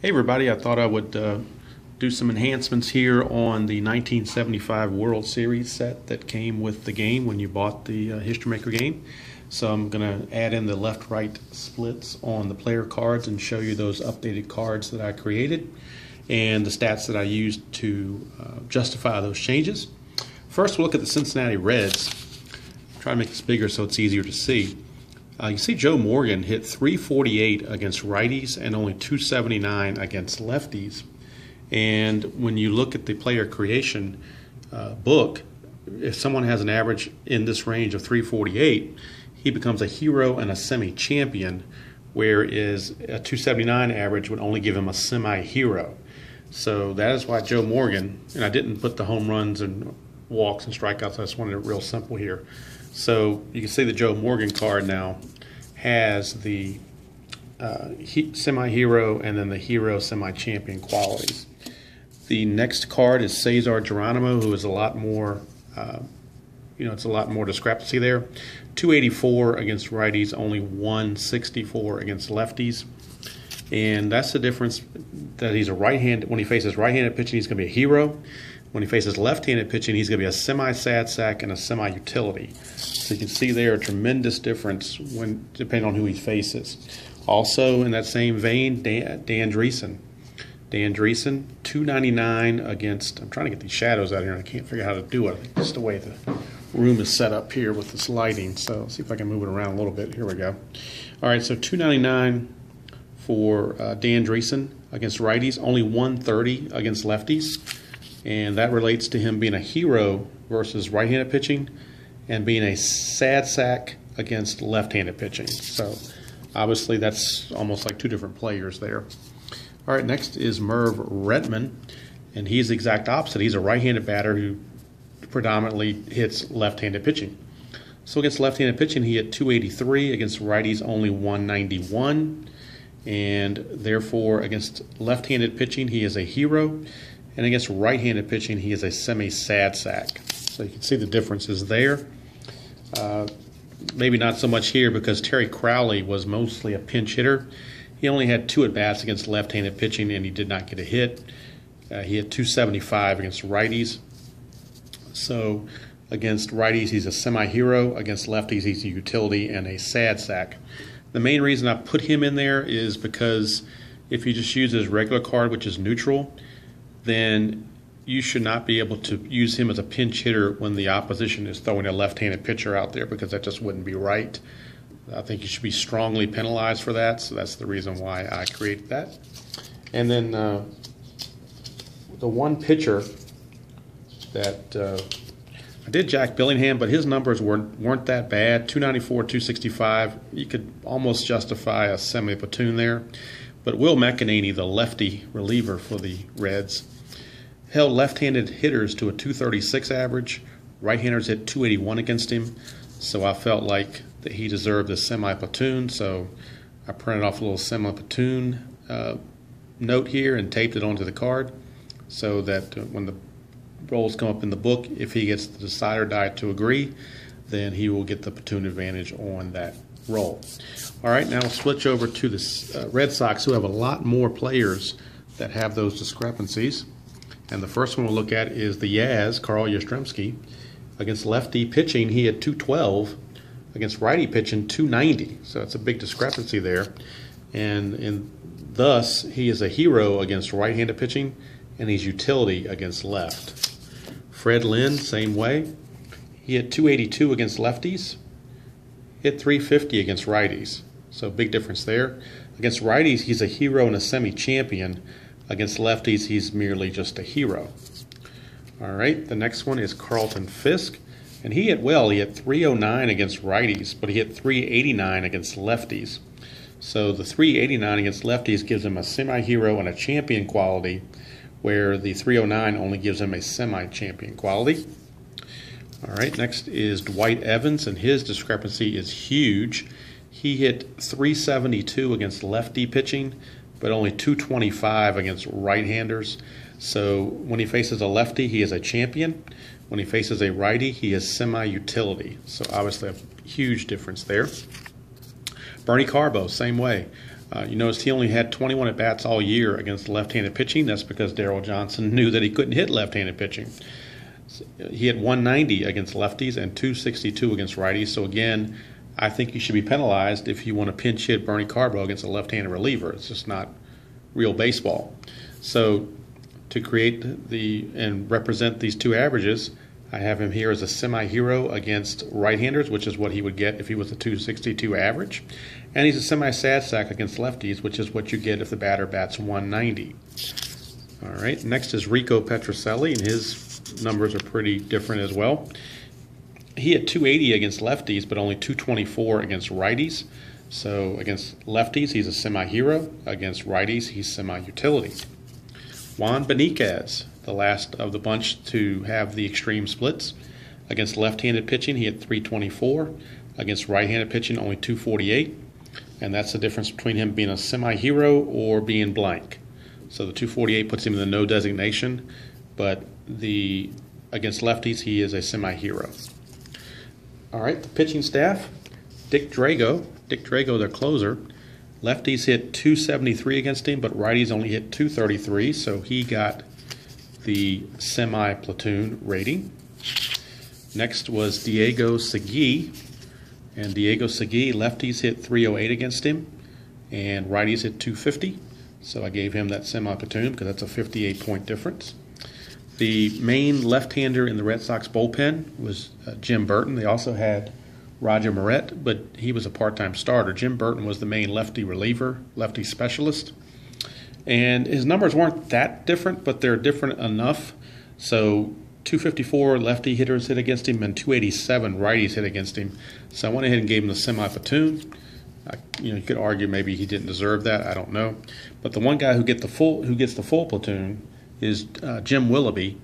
Hey everybody, I thought I would do some enhancements here on the 1975 World Series set that came with the game when you bought the History Maker game. So I'm going to add in the left-right splits on the player cards and show you those updated cards that I created and the stats that I used to justify those changes. First, we'll look at the Cincinnati Reds. Try to make this bigger so it's easier to see. You see Joe Morgan hit 348 against righties and only 279 against lefties. And when you look at the player creation book, if someone has an average in this range of 348, he becomes a hero and a semi-champion, whereas a 279 average would only give him a semi-hero. So that is why Joe Morgan, and I didn't put the home runs and walks and strikeouts, I just wanted it real simple here. So you can see the Joe Morgan card now has the semi-hero and then the hero semi-champion qualities. The next card is Cesar Geronimo, who is a lot more, it's a lot more discrepancy there. 284 against righties, only 164 against lefties. And that's the difference, that he's a right-handed, when he faces right-handed pitching, he's going to be a hero. When he faces left-handed pitching, he's going to be a semi-sad sack and a semi-utility. So you can see there a tremendous difference when depending on who he faces. Also, in that same vein, Dan Dreesen. Dan Dreesen, 299 against, I'm trying to get these shadows out here and I can't figure out how to do it. I think it's the way the room is set up here with this lighting. So let's see if I can move it around a little bit. Here we go. All right, so 299 for Dan Dreesen against righties, only 130 against lefties. And that relates to him being a hero versus right-handed pitching and being a sad sack against left-handed pitching. So obviously that's almost like two different players there. All right, next is Merv Retman, and he's the exact opposite. He's a right-handed batter who predominantly hits left-handed pitching. So against left-handed pitching, he hit 283. Against righties, only 191. And therefore, against left-handed pitching, he is a hero. And against right-handed pitching, he is a semi-sad sack. So you can see the differences there. Maybe not so much here because Terry Crowley was mostly a pinch hitter. He only had 2 at-bats against left-handed pitching, and he did not get a hit. He had 275 against righties. So against righties, he's a semi-hero. Against lefties, he's a utility and a sad sack. The main reason I put him in there is because if you just use his regular card, which is neutral, then you should not be able to use him as a pinch hitter when the opposition is throwing a left-handed pitcher out there, because that just wouldn't be right. I think you should be strongly penalized for that, so that's the reason why I created that. And then the one pitcher that I did Jack Billingham, but his numbers weren't that bad. 294, 265. You could almost justify a semi-platoon there. But Will McEnany, the lefty reliever for the Reds, held left-handed hitters to a 236 average. Right-handers hit 281 against him. So I felt like that he deserved a semi-platoon. So I printed off a little semi-platoon note here and taped it onto the card so that when the rolls come up in the book, if he gets the decide or die to agree, then he will get the platoon advantage on that roll. All right, now we'll switch over to the Red Sox, who have a lot more players that have those discrepancies. And the first one we'll look at is the Yaz, Carl Yastrzemski. Against lefty pitching, he had 212. Against righty pitching, 290. So that's a big discrepancy there. And thus, he is a hero against right-handed pitching, and he's utility against left. Fred Lynn, same way. He hit 282 against lefties. Hit 350 against righties. So big difference there. Against righties, he's a hero and a semi-champion. Against lefties, he's merely just a hero. All right, the next one is Carlton Fisk. And he hit well. He hit 309 against righties, but he hit 389 against lefties. So the 389 against lefties gives him a semi-hero and a champion quality, where the 309 only gives him a semi-champion quality. All right, next is Dwight Evans, and his discrepancy is huge. He hit 372 against lefty pitching, but only 225 against right-handers. So when he faces a lefty, he is a champion. When he faces a righty, he is semi-utility. So obviously a huge difference there. Bernie Carbo, same way. You notice he only had 21 at-bats all year against left-handed pitching. That's because Darryl Johnson knew that he couldn't hit left-handed pitching. He hit 190 against lefties and 262 against righties. So again, I think you should be penalized if you want to pinch hit Bernie Carbo against a left-handed reliever. It's just not real baseball. So to create and represent these two averages, I have him here as a semi-hero against right-handers, which is what he would get if he was a 262 average. And he's a semi-sad sack against lefties, which is what you get if the batter bats 190. All right, next is Rico Petrocelli, and his numbers are pretty different as well. He had 280 against lefties, but only 224 against righties. So against lefties, he's a semi-hero. Against righties, he's semi-utility. Juan Beniquez, the last of the bunch to have the extreme splits. Against left-handed pitching, he had 324. Against right-handed pitching, only 248. And that's the difference between him being a semi-hero or being blank. So the 248 puts him in the no designation, but against lefties, he is a semi-hero. All right, the pitching staff, Dick Drago, their closer. Lefties hit 273 against him, but righties only hit 233, so he got the semi-platoon rating. Next was Diego Segui, and Diego Segui, lefties hit 308 against him, and righties hit 250, so I gave him that semi-platoon because that's a 58-point difference. The main left-hander in the Red Sox bullpen was Jim Burton. They also had Roger Moret, but he was a part-time starter. Jim Burton was the main lefty reliever, lefty specialist. And his numbers weren't that different, but they're different enough. So 254 lefty hitters hit against him and 287 righties hit against him. So I went ahead and gave him the semi-platoon. You could argue maybe he didn't deserve that. I don't know. But the one guy who gets the full platoon is Jim Willoughby.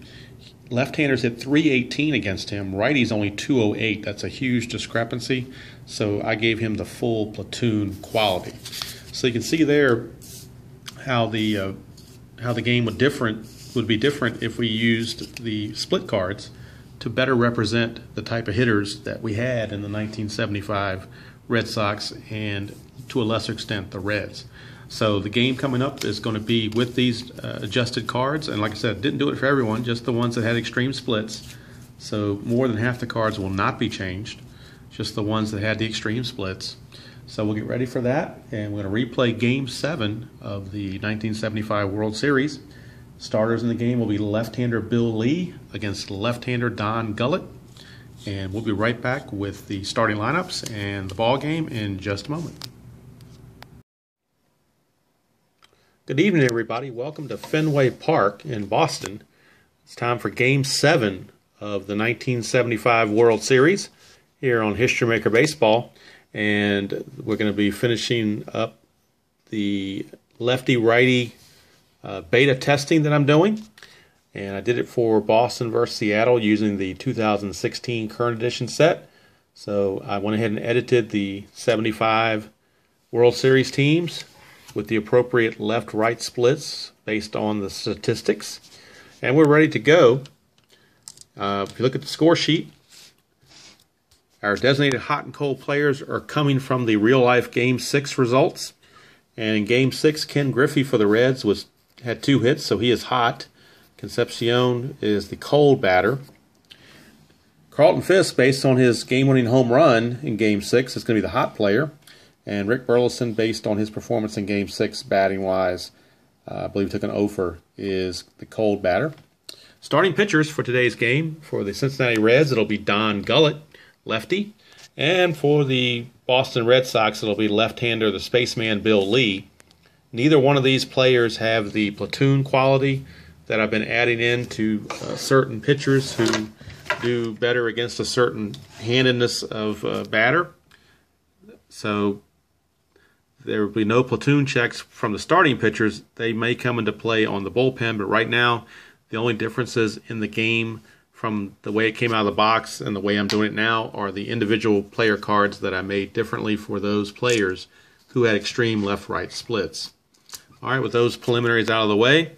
Left-handers hit 318 against him. Righties only 208. That's a huge discrepancy. So I gave him the full platoon quality. So you can see there how the game would be different if we used the split cards to better represent the type of hitters that we had in the 1975 Red Sox and to a lesser extent the Reds. So the game coming up is going to be with these adjusted cards, and like I said, didn't do it for everyone, just the ones that had extreme splits. So more than half the cards will not be changed, just the ones that had the extreme splits. So we'll get ready for that, and we're going to replay Game 7 of the 1975 World Series. Starters in the game will be left-hander Bill Lee against left-hander Don Gullett, and we'll be right back with the starting lineups and the ball game in just a moment. Good evening, everybody. Welcome to Fenway Park in Boston. It's time for Game 7 of the 1975 World Series here on History Maker Baseball. And we're going to be finishing up the lefty-righty beta testing that I'm doing. And I did it for Boston versus Seattle using the 2016 current edition set. So I went ahead and edited the 75 World Series teams with the appropriate left-right splits based on the statistics. And we're ready to go. If you look at the score sheet, our designated hot and cold players are coming from the real-life Game 6 results. And in Game 6, Ken Griffey for the Reds had 2 hits, so he is hot. Concepcion is the cold batter. Carlton Fisk, based on his game-winning home run in Game 6, is going to be the hot player. And Rick Burleson, based on his performance in Game 6 batting-wise, I believe took an offer, is the cold batter. Starting pitchers for today's game, for the Cincinnati Reds, it'll be Don Gullett, lefty. And for the Boston Red Sox, it'll be left-hander, the spaceman Bill Lee. Neither one of these players have the platoon quality that I've been adding in to certain pitchers who do better against a certain handedness of batter. So there will be no platoon checks from the starting pitchers. They may come into play on the bullpen, but right now the only differences in the game from the way it came out of the box and the way I'm doing it now are the individual player cards that I made differently for those players who had extreme left-right splits. All right, with those preliminaries out of the way,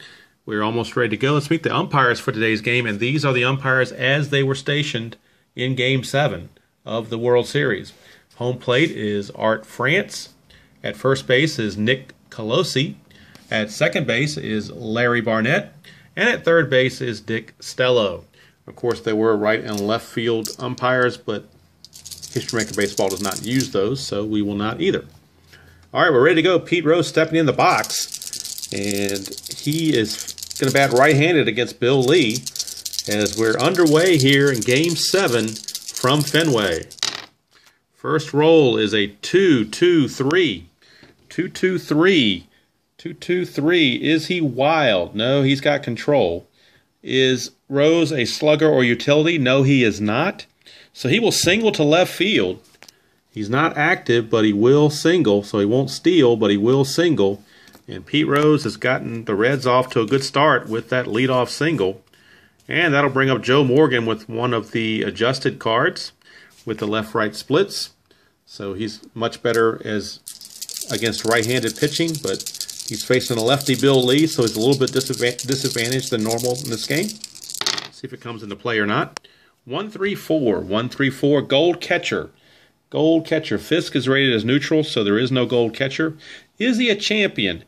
we're almost ready to go. Let's meet the umpires for today's game, and these are the umpires as they were stationed in Game 7 of the World Series. Home plate is Art France. At first base is Nick Colosi. At second base is Larry Barnett. And at third base is Dick Stello. Of course, they were right and left field umpires, but History Maker Baseball does not use those, so we will not either. All right, we're ready to go. Pete Rose stepping in the box, and he is going to bat right-handed against Bill Lee as we're underway here in Game 7 from Fenway. First roll is a 2-2-3. 2-2-3. 2-2-3. Is he wild? No, he's got control. Is Rose a slugger or utility? No, he is not. So he will single to left field. He's not active, but he will single. So he won't steal, but he will single. And Pete Rose has gotten the Reds off to a good start with that leadoff single. And that'll bring up Joe Morgan with one of the adjusted cards with the left-right splits. So he's much better as against right-handed pitching, but he's facing a lefty Bill Lee, so he's a little bit disadvantaged than normal in this game. See if it comes into play or not. 1-3-4. 1-3-4. Gold catcher. Gold catcher. Fisk is rated as neutral, so there is no gold catcher. Is he a champion?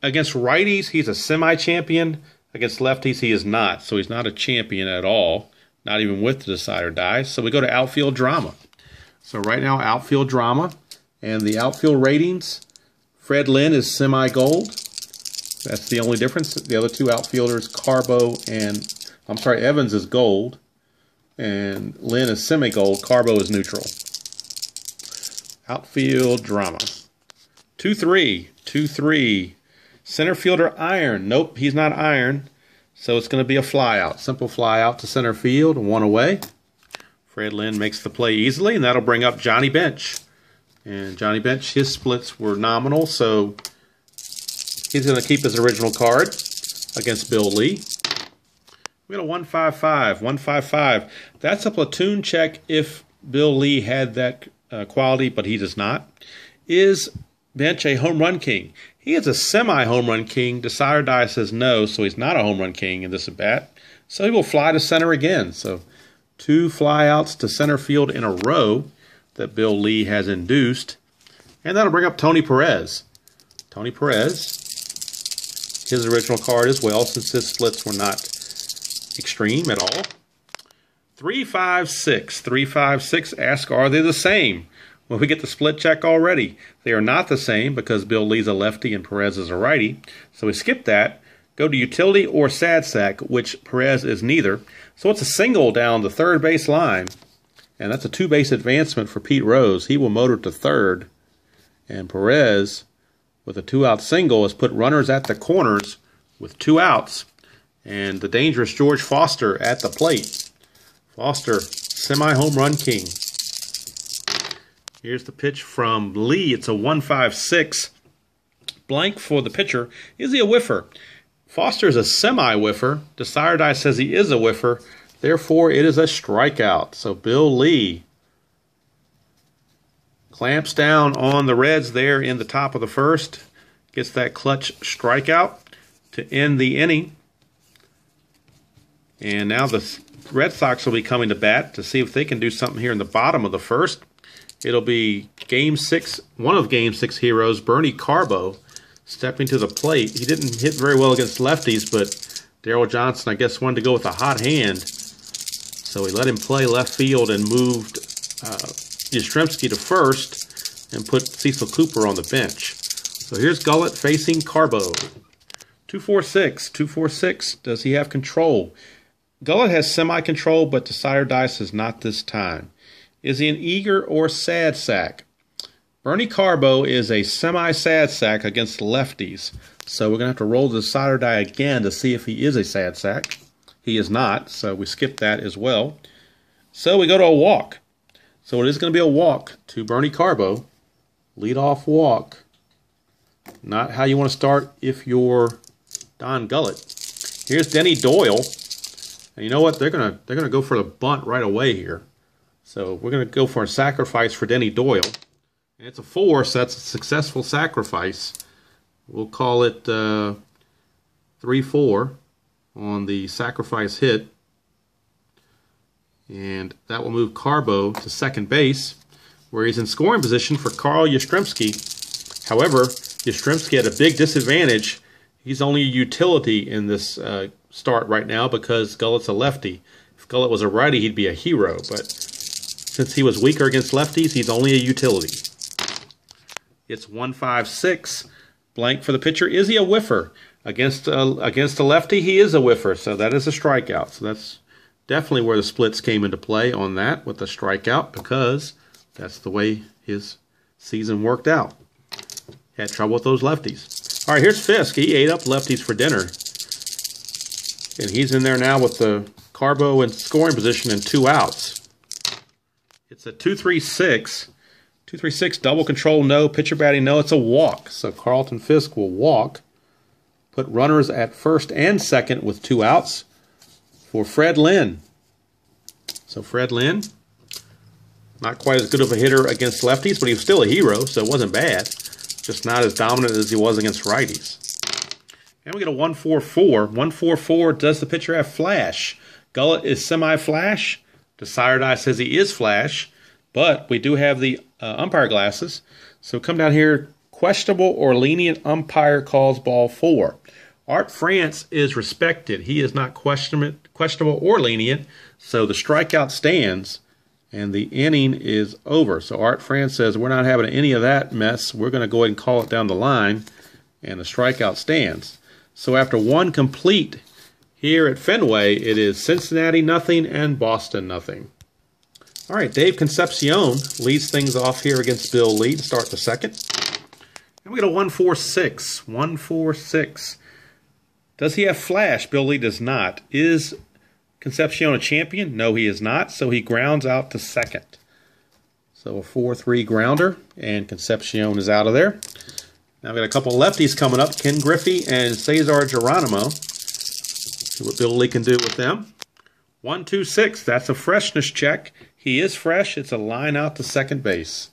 Against righties, he's a semi-champion. Against lefties, he is not. So he's not a champion at all, not even with the decide or die. So we go to outfield drama. So right now, outfield drama. And the outfield ratings, Fred Lynn is semi-gold. That's the only difference. The other two outfielders, Evans is gold. And Lynn is semi-gold. Carbo is neutral. Outfield drama. 2-3. 2-3. Center fielder iron. Nope, he's not iron. So it's going to be a fly out. Simple fly out to center field. One away. Fred Lynn makes the play easily, and that'll bring up Johnny Bench. And Johnny Bench, his splits were nominal, so he's going to keep his original card against Bill Lee. We got a 1-5-5. 1-5-5. That's a platoon check if Bill Lee had that quality, but he does not. Is Bench a home run king? He is a semi-home run king. Decide or die says no, so he's not a home run king in this at-bat. So he will fly to center again. So 2 flyouts to center field in a row that Bill Lee has induced. And that'll bring up Tony Perez. Tony Perez, his original card as well, since his splits were not extreme at all. 3-5-6. 3-5-6. Ask, are they the same? Well, we get the split check already. They are not the same because Bill Lee's a lefty and Perez is a righty. So we skip that. Go to utility or sad sack, which Perez is neither. So it's a single down the third base line. And that's a 2-base advancement for Pete Rose. He will motor to third. And Perez, with a 2-out single, has put runners at the corners with 2 outs. And the dangerous George Foster at the plate. Foster, semi-home run king. Here's the pitch from Lee. It's a 1-5-6. Blank for the pitcher. Is he a whiffer? Foster is a semi-whiffer. Decide or die says he is a whiffer. Therefore, it is a strikeout. So Bill Lee clamps down on the Reds there in the top of the first. Gets that clutch strikeout to end the inning. And now the Red Sox will be coming to bat to see if they can do something here in the bottom of the first. It'll be Game 6, one of Game 6 heroes, Bernie Carbo, stepping to the plate. He didn't hit very well against lefties, but Daryl Johnson, I guess, wanted to go with a hot hand. So he let him play left field and moved Yastrzemski to first and put Cecil Cooper on the bench. So here's Gullett facing Carbo. 2-4-6. 2-4-6. Does he have control? Gullett has semi-control, but Decide or Die says not this time. Is he an eager or sad sack? Bernie Carbo is a semi-sad sack against lefties. So we're going to have to roll the Decide or Die again to see if he is a sad sack. He is not, so we skip that as well. So we go to a walk. So it is going to be a walk to Bernie Carbo. Lead-off walk. Not how you want to start if you're Don Gullett. Here's Denny Doyle. And you know what? They're gonna go for the bunt right away here. So we're going to go for a sacrifice for Denny Doyle. And it's a 4, so that's a successful sacrifice. We'll call it 3-4 on the sacrifice hit. And that will move Carbo to second base, where he's in scoring position for Carl Yastrzemski. However, Yastrzemski had a big disadvantage. He's only a utility in this start right now because Gullett's a lefty. If Gullett was a righty, he'd be a hero. But since he was weaker against lefties, he's only a utility. It's 1-5-6. Blank for the pitcher. Is he a whiffer? Against a lefty, he is a whiffer. So that is a strikeout. So that's definitely where the splits came into play on that with the strikeout because that's the way his season worked out. Had trouble with those lefties. All right, here's Fisk. He ate up lefties for dinner. And he's in there now with the Carbo in scoring position and 2 outs. It's a 2-3-6. 2-3-6, double control, no. Pitcher batting, no. It's a walk. So Carlton Fisk will walk. Put runners at first and second with 2 outs for Fred Lynn. So Fred Lynn, not quite as good of a hitter against lefties, but he was still a hero, so it wasn't bad. Just not as dominant as he was against righties. And we get a 1-4-4. 1-4-4, does the pitcher have flash? Gullett is semi-flash. Decider Die says he is flash, but we do have the umpire glasses. So come down here, questionable or lenient umpire calls ball 4. Art France is respected. He is not questionable or lenient, so the strikeout stands. And the inning is over. So Art France says, we're not having any of that mess. We're going to go ahead and call it down the line. And the strikeout stands. So after 1 complete here at Fenway, it is Cincinnati nothing and Boston nothing. All right, Dave Concepcion leads things off here against Bill Lee to start the second. And we get a 1-4-6. 1-4-6. Does he have flash? Bill Lee does not. Is Concepcion a champion? No, he is not, so he grounds out to second. So a 4-3 grounder, and Concepcion is out of there. Now we've got a couple lefties coming up, Ken Griffey and Cesar Geronimo. See what Bill Lee can do with them. 1-2-6, that's a freshness check. He is fresh. It's a line out to second base.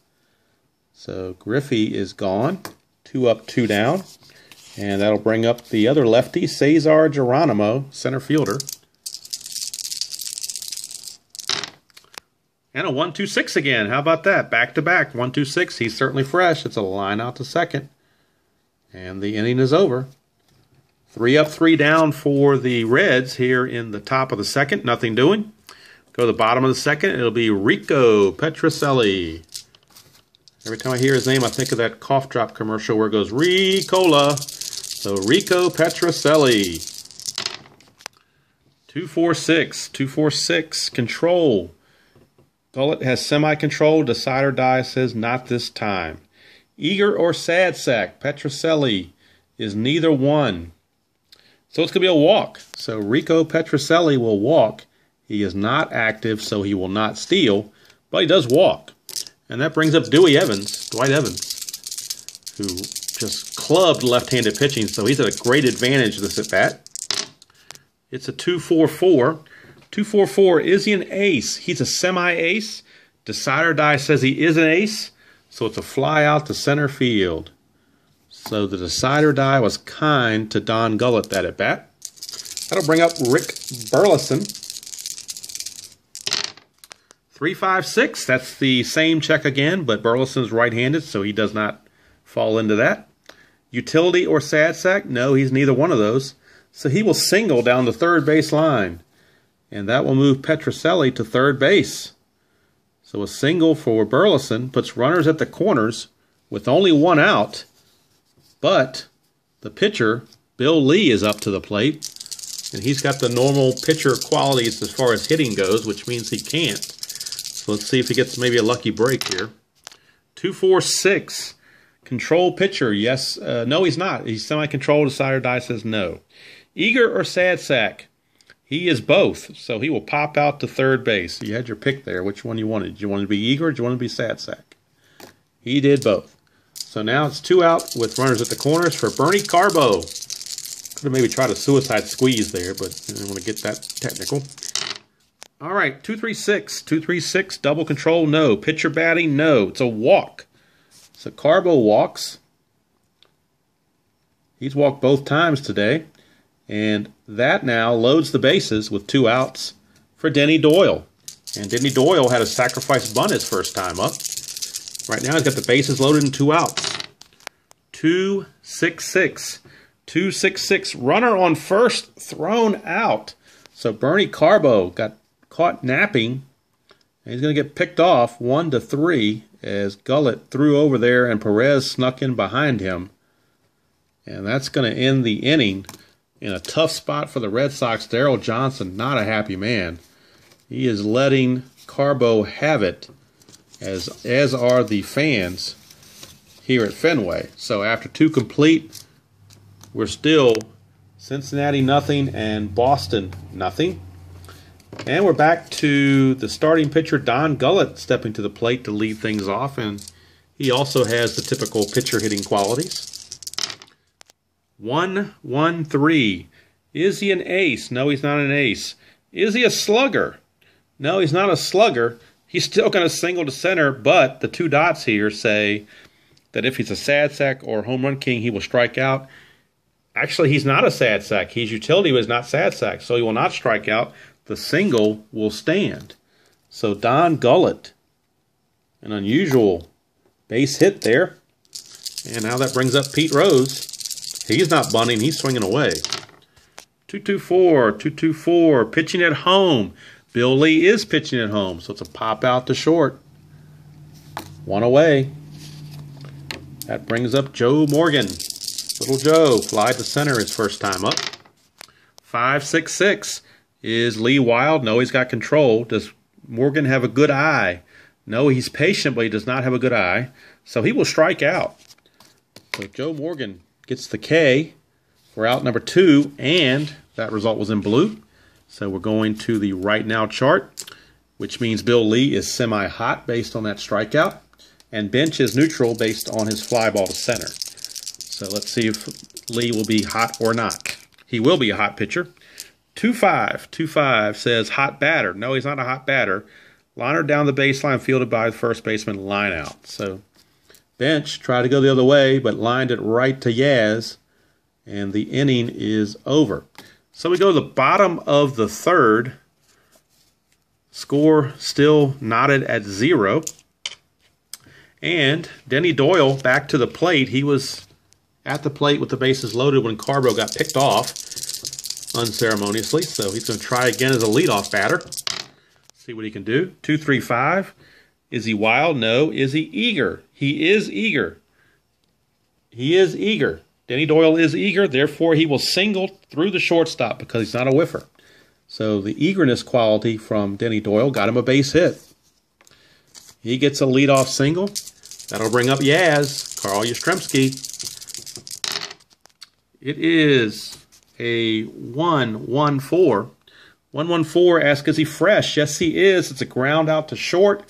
So Griffey is gone. 2 up, 2 down. And that'll bring up the other lefty, Cesar Geronimo, center fielder. And a 1-2-6 again. How about that? Back-to-back. 1-2-6. He's certainly fresh. It's a line out to second. And the inning is over. 3 up, 3 down for the Reds here in the top of the second. Nothing doing. Go to the bottom of the second. It'll be Rico Petrocelli. Every time I hear his name, I think of that cough drop commercial where it goes, Ricola. So Rico Petrocelli. 2-4-6. 2-4-6. Control. Gullett has semi-control. Decider Die says not this time. Eager or sad sack. Petrocelli is neither one. So it's going to be a walk. So Rico Petrocelli will walk. He is not active, so he will not steal, but he does walk. And that brings up Dwight Evans, who just clubbed left-handed pitching, so he's at a great advantage this at-bat. It's a 2-4-4. 2-4-4, is he an ace? He's a semi-ace. Decider Die says he is an ace, so it's a fly out to center field. So the Decider Die was kind to Don Gullett that at-bat. That'll bring up Rick Burleson. 3-5-6, that's the same check again, but Burleson's right-handed, so he does not fall into that. Utility or sad sack? No, he's neither one of those. So he will single down the third base line. And that will move Petrocelli to third base. So a single for Burleson puts runners at the corners with only 1 out. But the pitcher, Bill Lee, is up to the plate. And he's got the normal pitcher qualities as far as hitting goes, which means he can't. So let's see if he gets maybe a lucky break here. 2-4-6. Control pitcher, yes. No, he's not. He's semi-controlled. Decider Die says no. Eager or sad sack? He is both, so he will pop out to third base. You had your pick there. Which one you wanted? Did you want to be eager or did you want to be sad sack? He did both. So now it's 2 out with runners at the corners for Bernie Carbo. Could have maybe tried a suicide squeeze there, but I didn't want to get that technical. All right, 2-3-6. 2-3-6, double control, no. Pitcher batting, no. It's a walk. So Carbo walks. He's walked both times today. And that now loads the bases with 2 outs for Denny Doyle. And Denny Doyle had a sacrifice bunt his first time up. Right now he's got the bases loaded and 2 outs. 2-6-6. 2-6-6. Runner on first, thrown out. So Bernie Carbo got caught napping. And he's going to get picked off 1-3 as Gullett threw over there and Perez snuck in behind him. And that's going to end the inning in a tough spot for the Red Sox. Darryl Johnson, not a happy man. He is letting Carbo have it, as are the fans here at Fenway. So after 2 complete, we're still Cincinnati nothing and Boston nothing. And we're back to the starting pitcher, Don Gullett, stepping to the plate to lead things off. And he also has the typical pitcher hitting qualities. 1-1-3. Is he an ace? No, he's not an ace. Is he a slugger? No, he's not a slugger. He's still going to single to center, but the 2 dots here say that if he's a sad sack or home run king, he will strike out. Actually, he's not a sad sack. He's utility, but not sad sack, so he will not strike out. The single will stand. So Don Gullett, an unusual base hit there. And now that brings up Pete Rose. He's not bunting, he's swinging away. 2-2-4, 2-2-4, pitching at home. Bill Lee is pitching at home, so it's a pop out to short. 1 away. That brings up Joe Morgan. Little Joe, fly to center his first time up. 5-6-6. Is Lee wild? No, he's got control. Does Morgan have a good eye? No, he's patient, but he does not have a good eye. So he will strike out. So Joe Morgan gets the K for out number 2, and that result was in blue. So we're going to the right now chart, which means Bill Lee is semi-hot based on that strikeout, and bench is neutral based on his fly ball to center. So let's see if Lee will be hot or not. He will be a hot pitcher. 2-5. 2-5 says hot batter. No, he's not a hot batter. Liner down the baseline, fielded by the first baseman, line out. So bench tried to go the other way, but lined it right to Yaz, and the inning is over. So we go to the bottom of the 3rd. Score still knotted at 0. And Denny Doyle back to the plate. He was at the plate with the bases loaded when Carbo got picked off unceremoniously. So he's going to try again as a leadoff batter. See what he can do. 2-3-5. Is he wild? No. Is he eager? He is eager. He is eager. Denny Doyle is eager, therefore he will single through the shortstop because he's not a whiffer. So the eagerness quality from Denny Doyle got him a base hit. He gets a leadoff single. That'll bring up Yaz, Carl Yastrzemski. It is a 1-1-4. 1-1-4, ask is he fresh? Yes, he is. It's a ground out to short.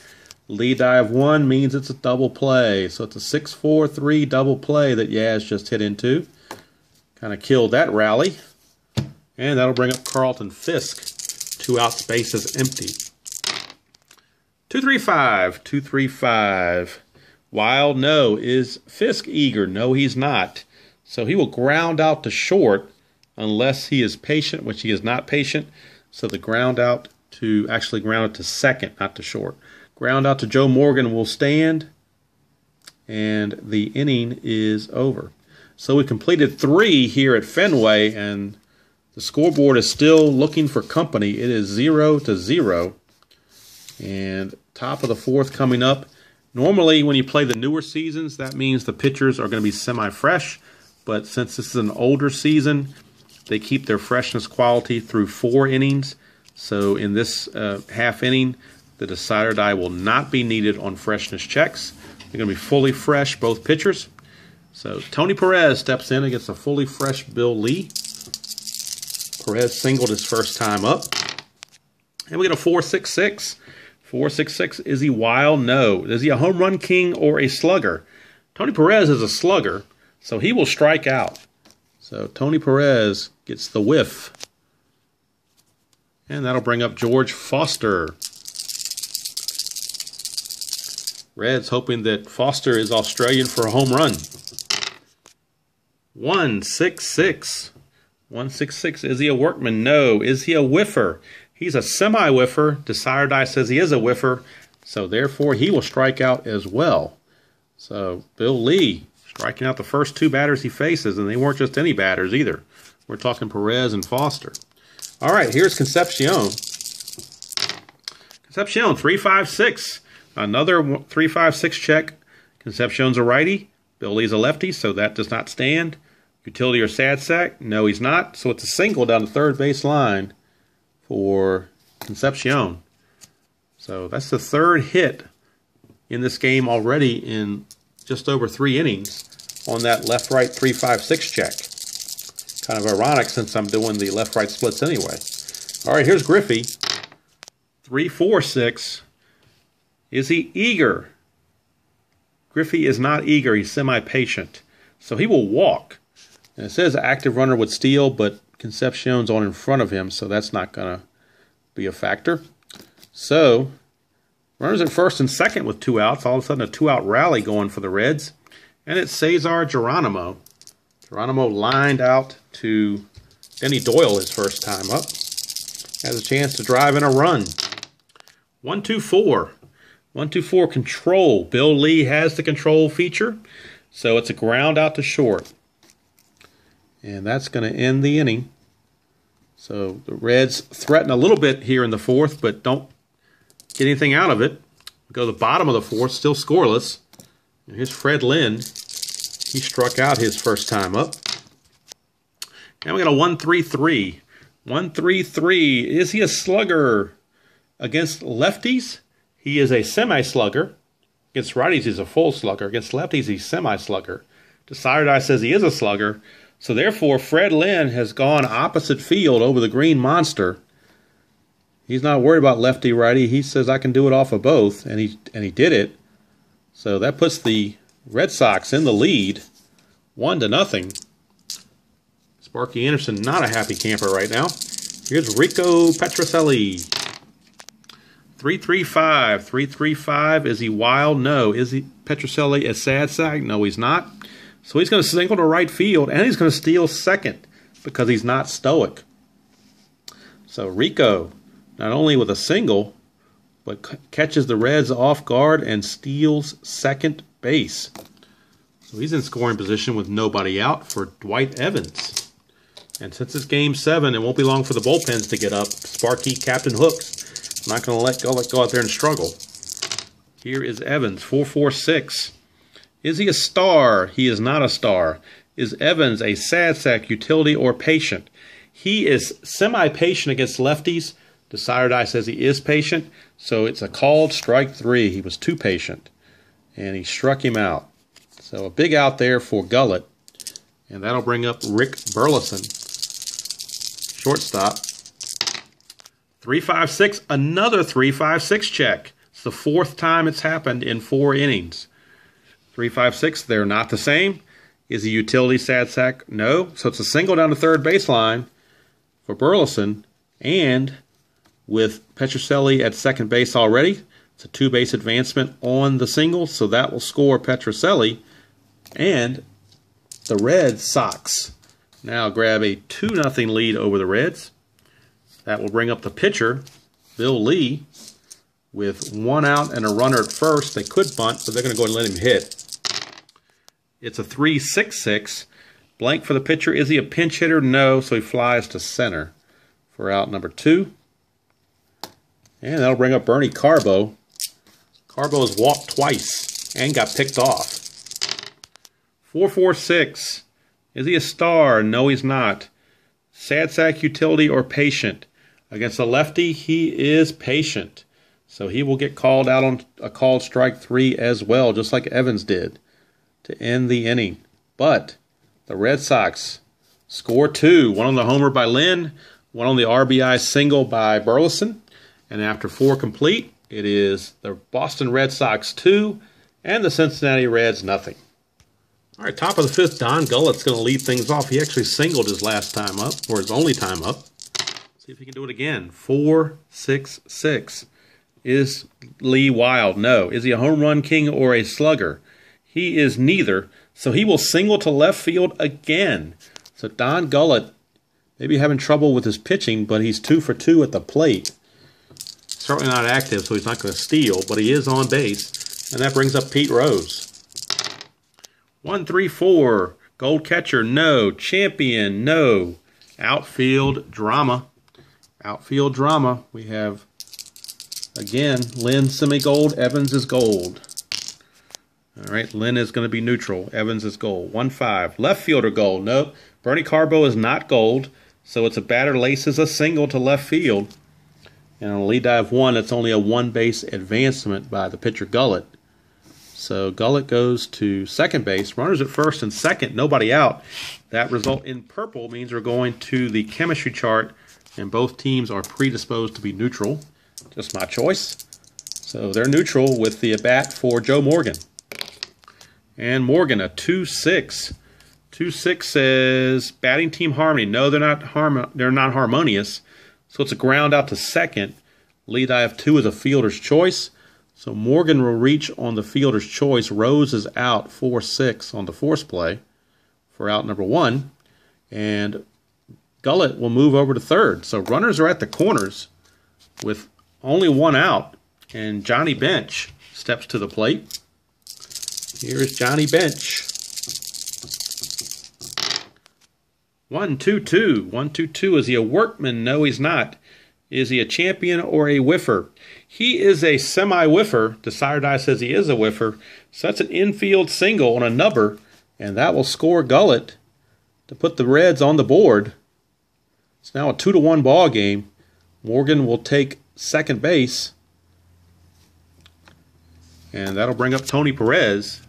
Lead dive 1 means it's a double play. So it's a 6-4-3 double play that Yaz just hit into. Kind of killed that rally. And that'll bring up Carlton Fisk. 2 outs, bases empty. 2-3-5. 2-3-5. Wild, no. Is Fisk eager? No, he's not. So he will ground out to short unless he is patient, which he is not patient. So the ground out to actually ground it to second, not to short. Ground out to Joe Morgan will stand, and the inning is over. So we completed 3 here at Fenway, and the scoreboard is still looking for company. It is 0-0, and top of the 4th coming up. Normally, when you play the newer seasons, that means the pitchers are going to be semi-fresh, but since this is an older season, they keep their freshness quality through 4 innings. So in this half inning, the decider die will not be needed on freshness checks. They're going to be fully fresh, both pitchers. So Tony Perez steps in against a fully fresh Bill Lee. Perez singled his first time up. And we get a 4-6-6. 4-6-6. Is he wild? No. Is he a home run king or a slugger? Tony Perez is a slugger, so he will strike out. So Tony Perez gets the whiff. And that'll bring up George Foster. Reds hoping that Foster is Australian for a home run. 1-6-6. 1-6-6. Is he a workman? No. Is he a whiffer? He's a semi-whiffer. Desire Die says he is a whiffer, so therefore he will strike out as well. So Bill Lee striking out the first two batters he faces, and they weren't just any batters either. We're talking Perez and Foster. All right, here's Concepcion. Concepcion, 3-5-6. Another 3-5-6 check. Concepcion's a righty. Bill Lee's a lefty, so that does not stand. Utility or sad sack? No, he's not. So it's a single down the third base line for Concepcion. So that's the third hit in this game already in just over 3 innings on that left-right 3-5-6 check. Kind of ironic since I'm doing the left-right splits anyway. All right, here's Griffey. 3-4-6. Is he eager? Griffey is not eager. He's semi-patient. So he will walk. And it says active runner would steal, but Concepcion's on in front of him, so that's not going to be a factor. So, runners at first and second with 2 outs. All of a sudden, a 2-out rally going for the Reds. And it's Cesar Geronimo. Geronimo lined out to Denny Doyle his first time up. Has a chance to drive in a run. 1-2-4. 1-2-4 control. Bill Lee has the control feature, so it's a ground out to short. And that's going to end the inning. So the Reds threaten a little bit here in the fourth, but don't get anything out of it. Go to the bottom of the fourth, still scoreless. And here's Fred Lynn. He struck out his first time up. Now we got a 1-3-3. 1-3-3. Is he a slugger against lefties? He is a semi-slugger. Against righties, he's a full slugger. Against lefties, he's semi-slugger. Decided I says he is a slugger. So therefore, Fred Lynn has gone opposite field over the Green Monster. He's not worried about lefty-righty. He says I can do it off of both, and he did it. So that puts the Red Sox in the lead, 1-0. Sparky Anderson not a happy camper right now. Here's Rico Petrocelli. 3-3-5. 3-3-5. Is he wild? No. Is he Petrocelli a sad sack? No, he's not. So he's going to single to right field, and he's going to steal second because he's not stoic. So Rico, not only with a single, but catches the Reds off guard and steals second base. So he's in scoring position with nobody out for Dwight Evans. And since it's Game 7, it won't be long for the bullpens to get up. Sparky, Captain Hooks, not going to let go out there and struggle. Here is Evans, 4-4-6. Is he a star? He is not a star. Is Evans a sad sack, utility, or patient? He is semi-patient against lefties. Decider Die says he is patient, so it's a called strike 3. He was too patient, and he struck him out. So a big out there for Gullett, and that'll bring up Rick Burleson, shortstop. 3-5-6, another 3-5-6 check. It's the 4th time it's happened in 4 innings. 3-5-6, they're not the same. Is he utility sad sack? No. So it's a single down the third baseline for Burleson. And with Petrocelli at second base already, it's a 2-base advancement on the single. So that will score Petrocelli. And the Red Sox now grab a 2-0 lead over the Reds. That will bring up the pitcher, Bill Lee, with 1 out and a runner at first. They could bunt, but they're going to go and let him hit. It's a 3-6-6. Blank for the pitcher. Is he a pinch hitter? No, so he flies to center for out number 2. And that'll bring up Bernie Carbo. Carbo has walked twice and got picked off. 4-4-6. Is he a star? No, he's not. Sad sack, utility, or patient? Against a lefty, he is patient. So he will get called out on a called strike 3 as well, just like Evans did, to end the inning. But the Red Sox score 2. One on the homer by Lynn, one on the RBI single by Burleson. And after 4 complete, it is the Boston Red Sox 2 and the Cincinnati Reds nothing. All right, top of the 5th, Don Gullett's going to lead things off. He actually singled his last time up, or his only time up. See if he can do it again. 4-6-6. Is Lee wild? No. Is he a home run king or a slugger? He is neither. So he will single to left field again. So Don Gullett maybe having trouble with his pitching, but he's 2 for 2 at the plate. Certainly not active, so he's not going to steal, but he is on base. And that brings up Pete Rose. 1, 3, 4. Gold catcher, no. Champion, no. Outfield drama. Outfield drama. We have, again, Lynn semi-gold. Evans is gold. All right, Lynn is going to be neutral. Evans is gold. 1, 5. Left fielder gold. Nope. Bernie Carbo is not gold. So it's a batter laces a single to left field. And on a lead dive 1, it's only a 1-base advancement by the pitcher Gullett. So Gullett goes to second base. Runners at first and second, nobody out. That result in purple means we're going to the chemistry chart, and both teams are predisposed to be neutral. Just my choice. So they're neutral with the at-bat for Joe Morgan. And Morgan, a 2-6. 2-6 says batting team harmony. No, they're not harmonious. So it's a ground out to second. Lead I have 2 is a fielder's choice. So Morgan will reach on the fielder's choice. Rose is out 4-6 on the force play for out number 1. And Gullett will move over to third. So runners are at the corners with only 1 out. And Johnny Bench steps to the plate. Here is Johnny Bench. 1-2-2. 1-2-2. Is he a workman? No, he's not. Is he a champion or a whiffer? He is a semi-whiffer. The sire die says he is a whiffer. So that's an infield single on a nubber, and that will score Gullett to put the Reds on the board. It's now a 2-1 ball game. Morgan will take second base, and that'll bring up Tony Perez.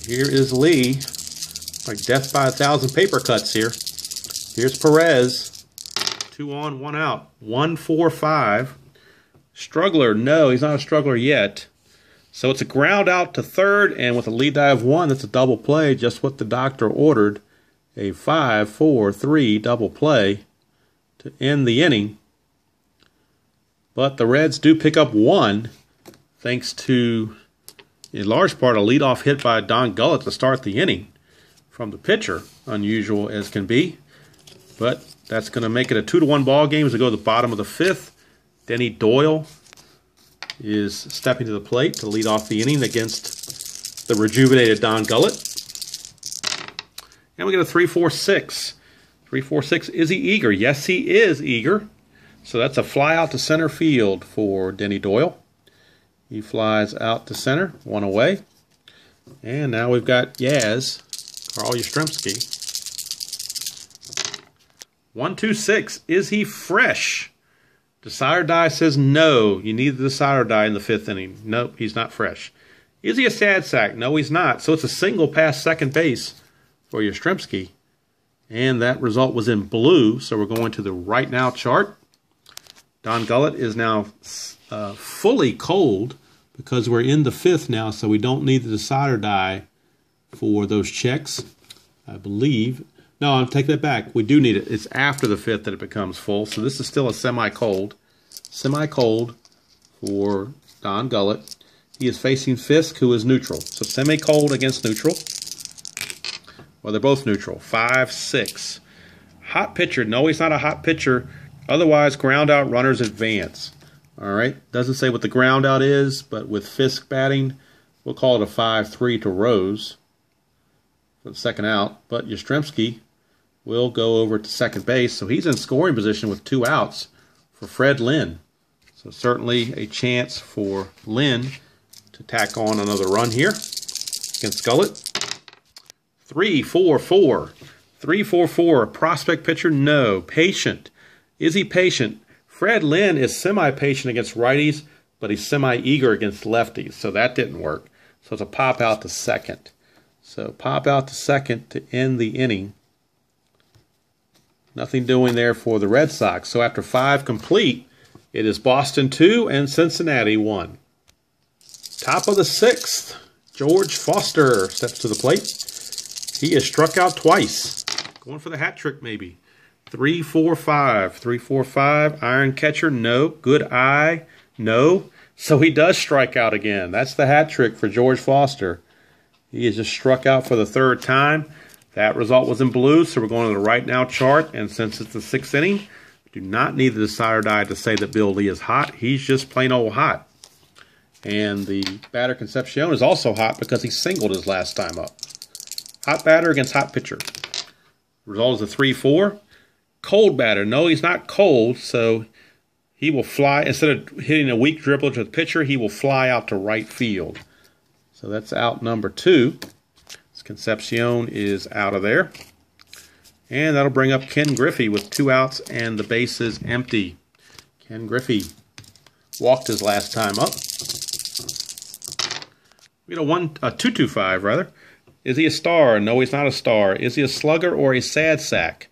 Here is Lee. Like death by 1,000 paper cuts here. Here's Perez. 2 on, 1 out. 1-4-5. Struggler, no, he's not a struggler yet. So it's a ground out to third, and with a lead dive 1, that's a double play, just what the doctor ordered. A 5-4-3 double play to end the inning. But the Reds do pick up 1, thanks to, in large part, a leadoff hit by Don Gullett to start the inning from the pitcher, unusual as can be. But that's going to make it a 2-1 ball game as we go to the bottom of the 5th. Denny Doyle is stepping to the plate to lead off the inning against the rejuvenated Don Gullett. And we get a 3-4-6. 3-4-6. Is he eager? Yes, he is eager. So that's a fly out to center field for Denny Doyle. He flies out to center, 1 away. And now we've got Yaz, Carl Yastrzemski. 1-2-6. Is he fresh? Decider die says no. You need the decider die in the 5th inning. Nope, he's not fresh. Is he a sad sack? No, he's not. So it's a single past second base for Yastrzemski. And that result was in blue. So we're going to the right now chart. Don Gullett is now fully cold because we're in the 5th now, so we don't need the decider die for those checks, I believe. No, I'll take that back. We do need it. It's after the 5th that it becomes full, so this is still a semi-cold. Semi-cold for Don Gullett. He is facing Fisk, who is neutral. So semi-cold against neutral. Well, they're both neutral. 5-6. Hot pitcher. No, he's not a hot pitcher. Otherwise, ground out runners advance. All right. Doesn't say what the ground out is, but with Fisk batting, we'll call it a 5-3 to Rose for the second out. But Yastrzemski will go over to second base. So he's in scoring position with 2 outs for Fred Lynn. So certainly a chance for Lynn to tack on another run here against Gullett. 3-4-4. 3-4-4. Prospect pitcher? No. Patient. Is he patient? Fred Lynn is semi-patient against righties, but he's semi-eager against lefties. So that didn't work. So it's a pop out to second. So pop out to second to end the inning. Nothing doing there for the Red Sox. So after 5 complete, it is Boston 2 and Cincinnati 1. Top of the 6th, George Foster steps to the plate. He is struck out twice. Going for the hat trick maybe. 3-4-5. 3-4-5. Iron catcher, no. Good eye, no. So he does strike out again. That's the hat trick for George Foster. He is just struck out for the 3rd time. That result was in blue, so we're going to the right now chart. And since it's the 6th inning, we do not need the decider die to say that Bill Lee is hot. He's just plain old hot. And the batter Concepcion is also hot because he singled his last time up. Hot batter against hot pitcher. Result is a 3-4. Cold batter. No, he's not cold, so he will fly. Instead of hitting a weak dribble to the pitcher, he will fly out to right field. So that's out number 2. This Concepcion is out of there. And that'll bring up Ken Griffey with 2 outs and the bases empty. Ken Griffey walked his last time up. We get a 2-2-5 rather. Is he a star? No, he's not a star. Is he a slugger or a sad sack?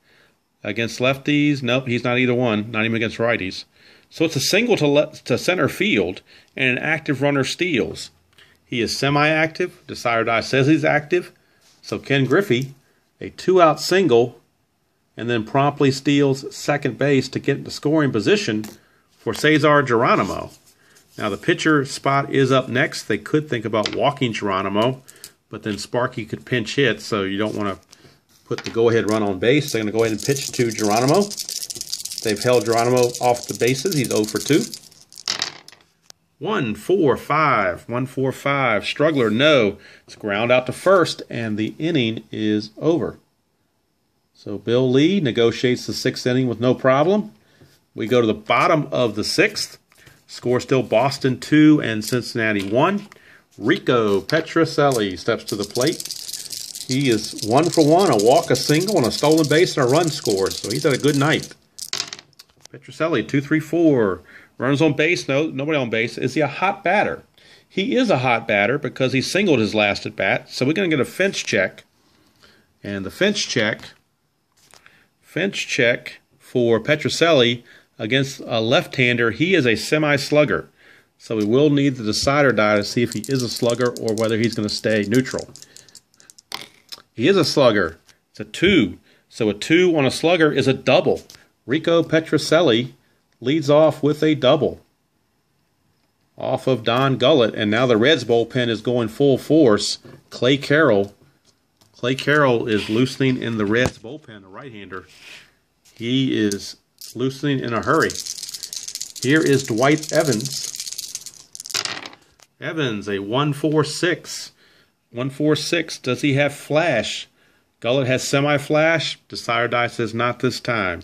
Against lefties? Nope, he's not either one. Not even against righties. So it's a single to center field, and an active runner steals. He is semi-active. Desire Die says he's active. So Ken Griffey, a 2-out single, and then promptly steals second base to get into scoring position for Cesar Geronimo. Now the pitcher spot is up next. They could think about walking Geronimo, but then Sparky could pinch hit, so you don't want to put the go-ahead run on base. They're going to go ahead and pitch to Geronimo. They've held Geronimo off the bases. He's 0 for 2. 1-4-5. 1-4-5. Struggler, no. It's ground out to first, and the inning is over. So Bill Lee negotiates the 6th inning with no problem. We go to the bottom of the 6th. Score still Boston 2 and Cincinnati 1. Rico Petrocelli steps to the plate. He is 1 for 1, a walk, a single, and a stolen base, and a run scored. So he's had a good night. Petrocelli, 2-3-4. Runners on base, no, nobody on base. Is he a hot batter? He is a hot batter because he singled his last at bat. So we're going to get a fence check. And the fence check for Petrocelli against a left-hander. He is a semi-slugger. So we will need the decider die to see if he is a slugger or whether he's going to stay neutral. He is a slugger. It's a 2. So a 2 on a slugger is a double. Rico Petrocelli leads off with a double off of Don Gullett. And now the Reds bullpen is going full force. Clay Carroll is loosening in the Reds bullpen, the right-hander. He is loosening in a hurry. Here is Dwight Evans. Evans, a 1-4-6. 1-4-6. Does he have flash? Gullett has semi-flash. Desire Die says not this time.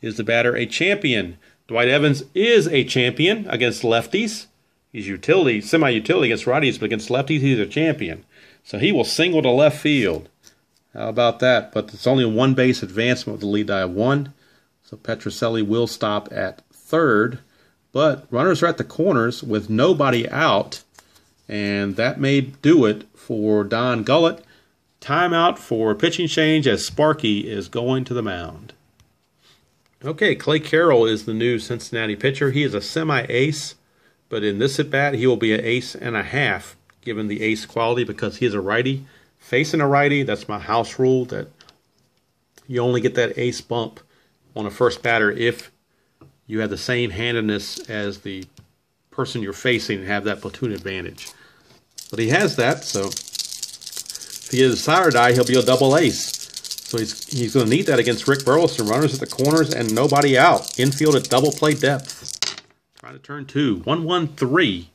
Is the batter a champion? Dwight Evans is a champion against lefties. He's utility, semi-utility against righties, but against lefties he's a champion. So he will single to left field. How about that? But it's only a 1-base advancement with the lead die of 1. So Petrocelli will stop at third. But runners are at the corners with nobody out. And that may do it for Don Gullett. Timeout for pitching change as Sparky is going to the mound. Okay, Clay Carroll is the new Cincinnati pitcher. He is a semi-ace, but in this at-bat, he will be an ace and a half, given the ace quality, because he is a righty. Facing a righty, that's my house rule, that you only get that ace bump on a first batter if you have the same handedness as the person you're facing and have that platoon advantage. But he has that, so if he is a sire die, he'll be a double ace. So he's going to need that against Rick Burleson. Runners at the corners and nobody out. Infield at double play depth. Trying to turn 2. 1-1-3.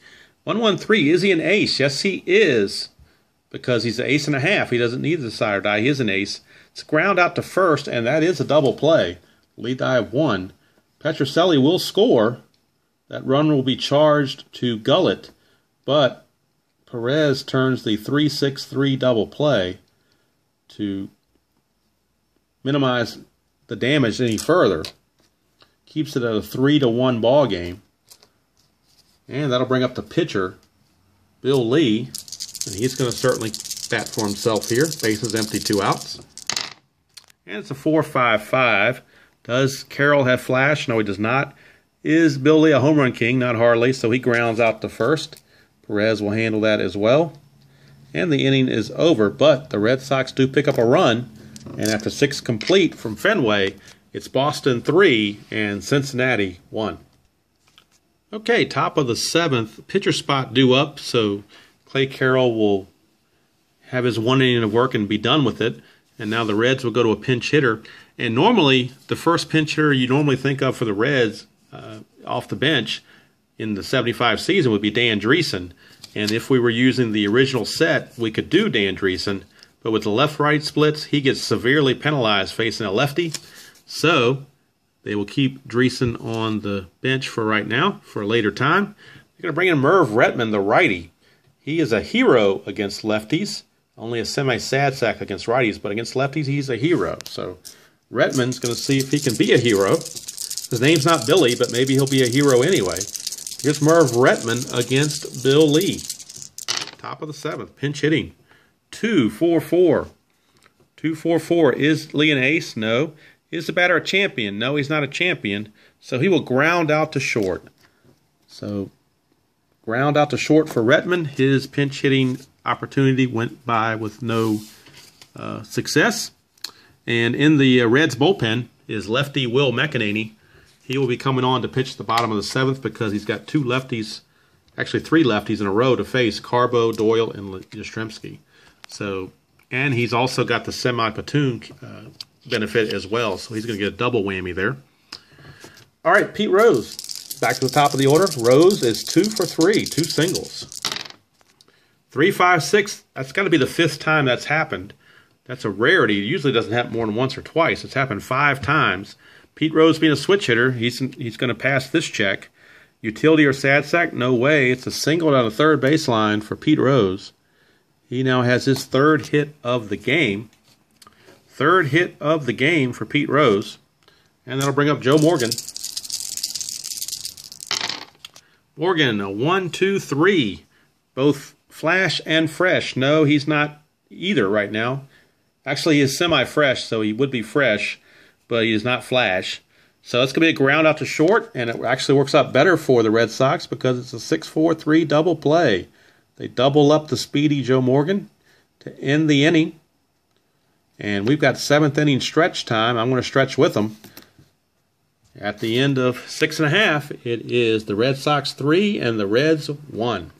1-1-3. Is he an ace? Yes, he is. Because he's an ace and a half. He doesn't need the sire die. He is an ace. It's ground out to first, and that is a double play. Lead die of 1. Petrocelli will score. That run will be charged to Gullett, but Perez turns the 3-6-3 double play to minimize the damage any further. Keeps it at a 3-1 ball game. And that'll bring up the pitcher, Bill Lee. And he's going to certainly bat for himself here. Bases empty, 2 outs. And it's a 4-5-5. Does Carroll have flash? No, he does not. Is Bill Lee a home run king? Not hardly, so he grounds out to first. Perez will handle that as well. And the inning is over, but the Red Sox do pick up a run. And after 6 complete from Fenway, it's Boston 3 and Cincinnati 1. Okay, top of the 7th. Pitcher spot due up, so Clay Carroll will have his 1 inning of work and be done with it. And now the Reds will go to a pinch hitter. And normally, the first pinch hitter you normally think of for the Reds off the bench in the 75 season would be Dan Dreesen. And if we were using the original set, we could do Dan Dreesen. But with the left-right splits, he gets severely penalized facing a lefty. So they will keep Dreesen on the bench for right now, for a later time. They're going to bring in Merv Retman, the righty. He is a hero against lefties. Only a semi-sad sack against righties, but against lefties, he's a hero. So Retman's going to see if he can be a hero. His name's not Billy, but maybe he'll be a hero anyway. Here's Merv Retman against Bill Lee. Top of the 7th, pinch hitting. 2-4-4. 2-4-4. Is Lee an ace? No. Is the batter a champion? No, he's not a champion. So he will ground out to short. So ground out to short for Retman. His pinch hitting opportunity went by with no success. And in the Reds bullpen is lefty Will McEnany. He will be coming on to pitch the bottom of the 7th because he's got 2 lefties, actually 3 lefties in a row to face, Carbo, Doyle, and Yastrzemski. So, and he's also got the semi-platoon benefit as well, so he's going to get a double whammy there. All right, Pete Rose, back to the top of the order. Rose is 2 for 3, 2 singles. 3-5-6, that's got to be the 5th time that's happened. That's a rarity. It usually doesn't happen more than once or twice. It's happened 5 times. Pete Rose being a switch hitter, he's going to pass this check. Utility or sad sack? No way. It's a single down the third baseline for Pete Rose. He now has his 3rd hit of the game. 3rd hit of the game for Pete Rose. And that'll bring up Joe Morgan. Morgan, a 1-2-3. Both flash and fresh. No, he's not either right now. Actually, he is semi-fresh, so he would be fresh, but he is not flash. So it's going to be a ground out to short, and it actually works out better for the Red Sox because it's a 6-4-3 double play. They double up the speedy Joe Morgan to end the inning. And we've got 7th inning stretch time. I'm going to stretch with them. At the end of 6.5, it is the Red Sox 3 and the Reds 1.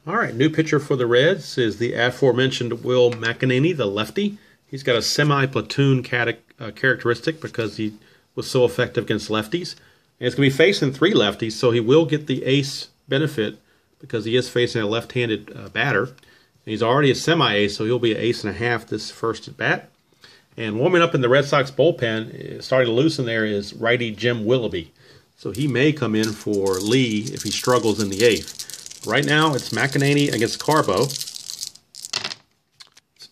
All right, new pitcher for the Reds is the aforementioned Will McEnany, the lefty. He's got a semi-platoon characteristic because he was so effective against lefties. And it's going to be facing 3 lefties, so he will get the ace benefit because he is facing a left-handed batter. And he's already a semi-ace, so he'll be an ace and a half this first at bat. And warming up in the Red Sox bullpen, starting to loosen there, is righty Jim Willoughby. So he may come in for Lee if he struggles in the 8th. Right now, it's McEnany against Carbo. It's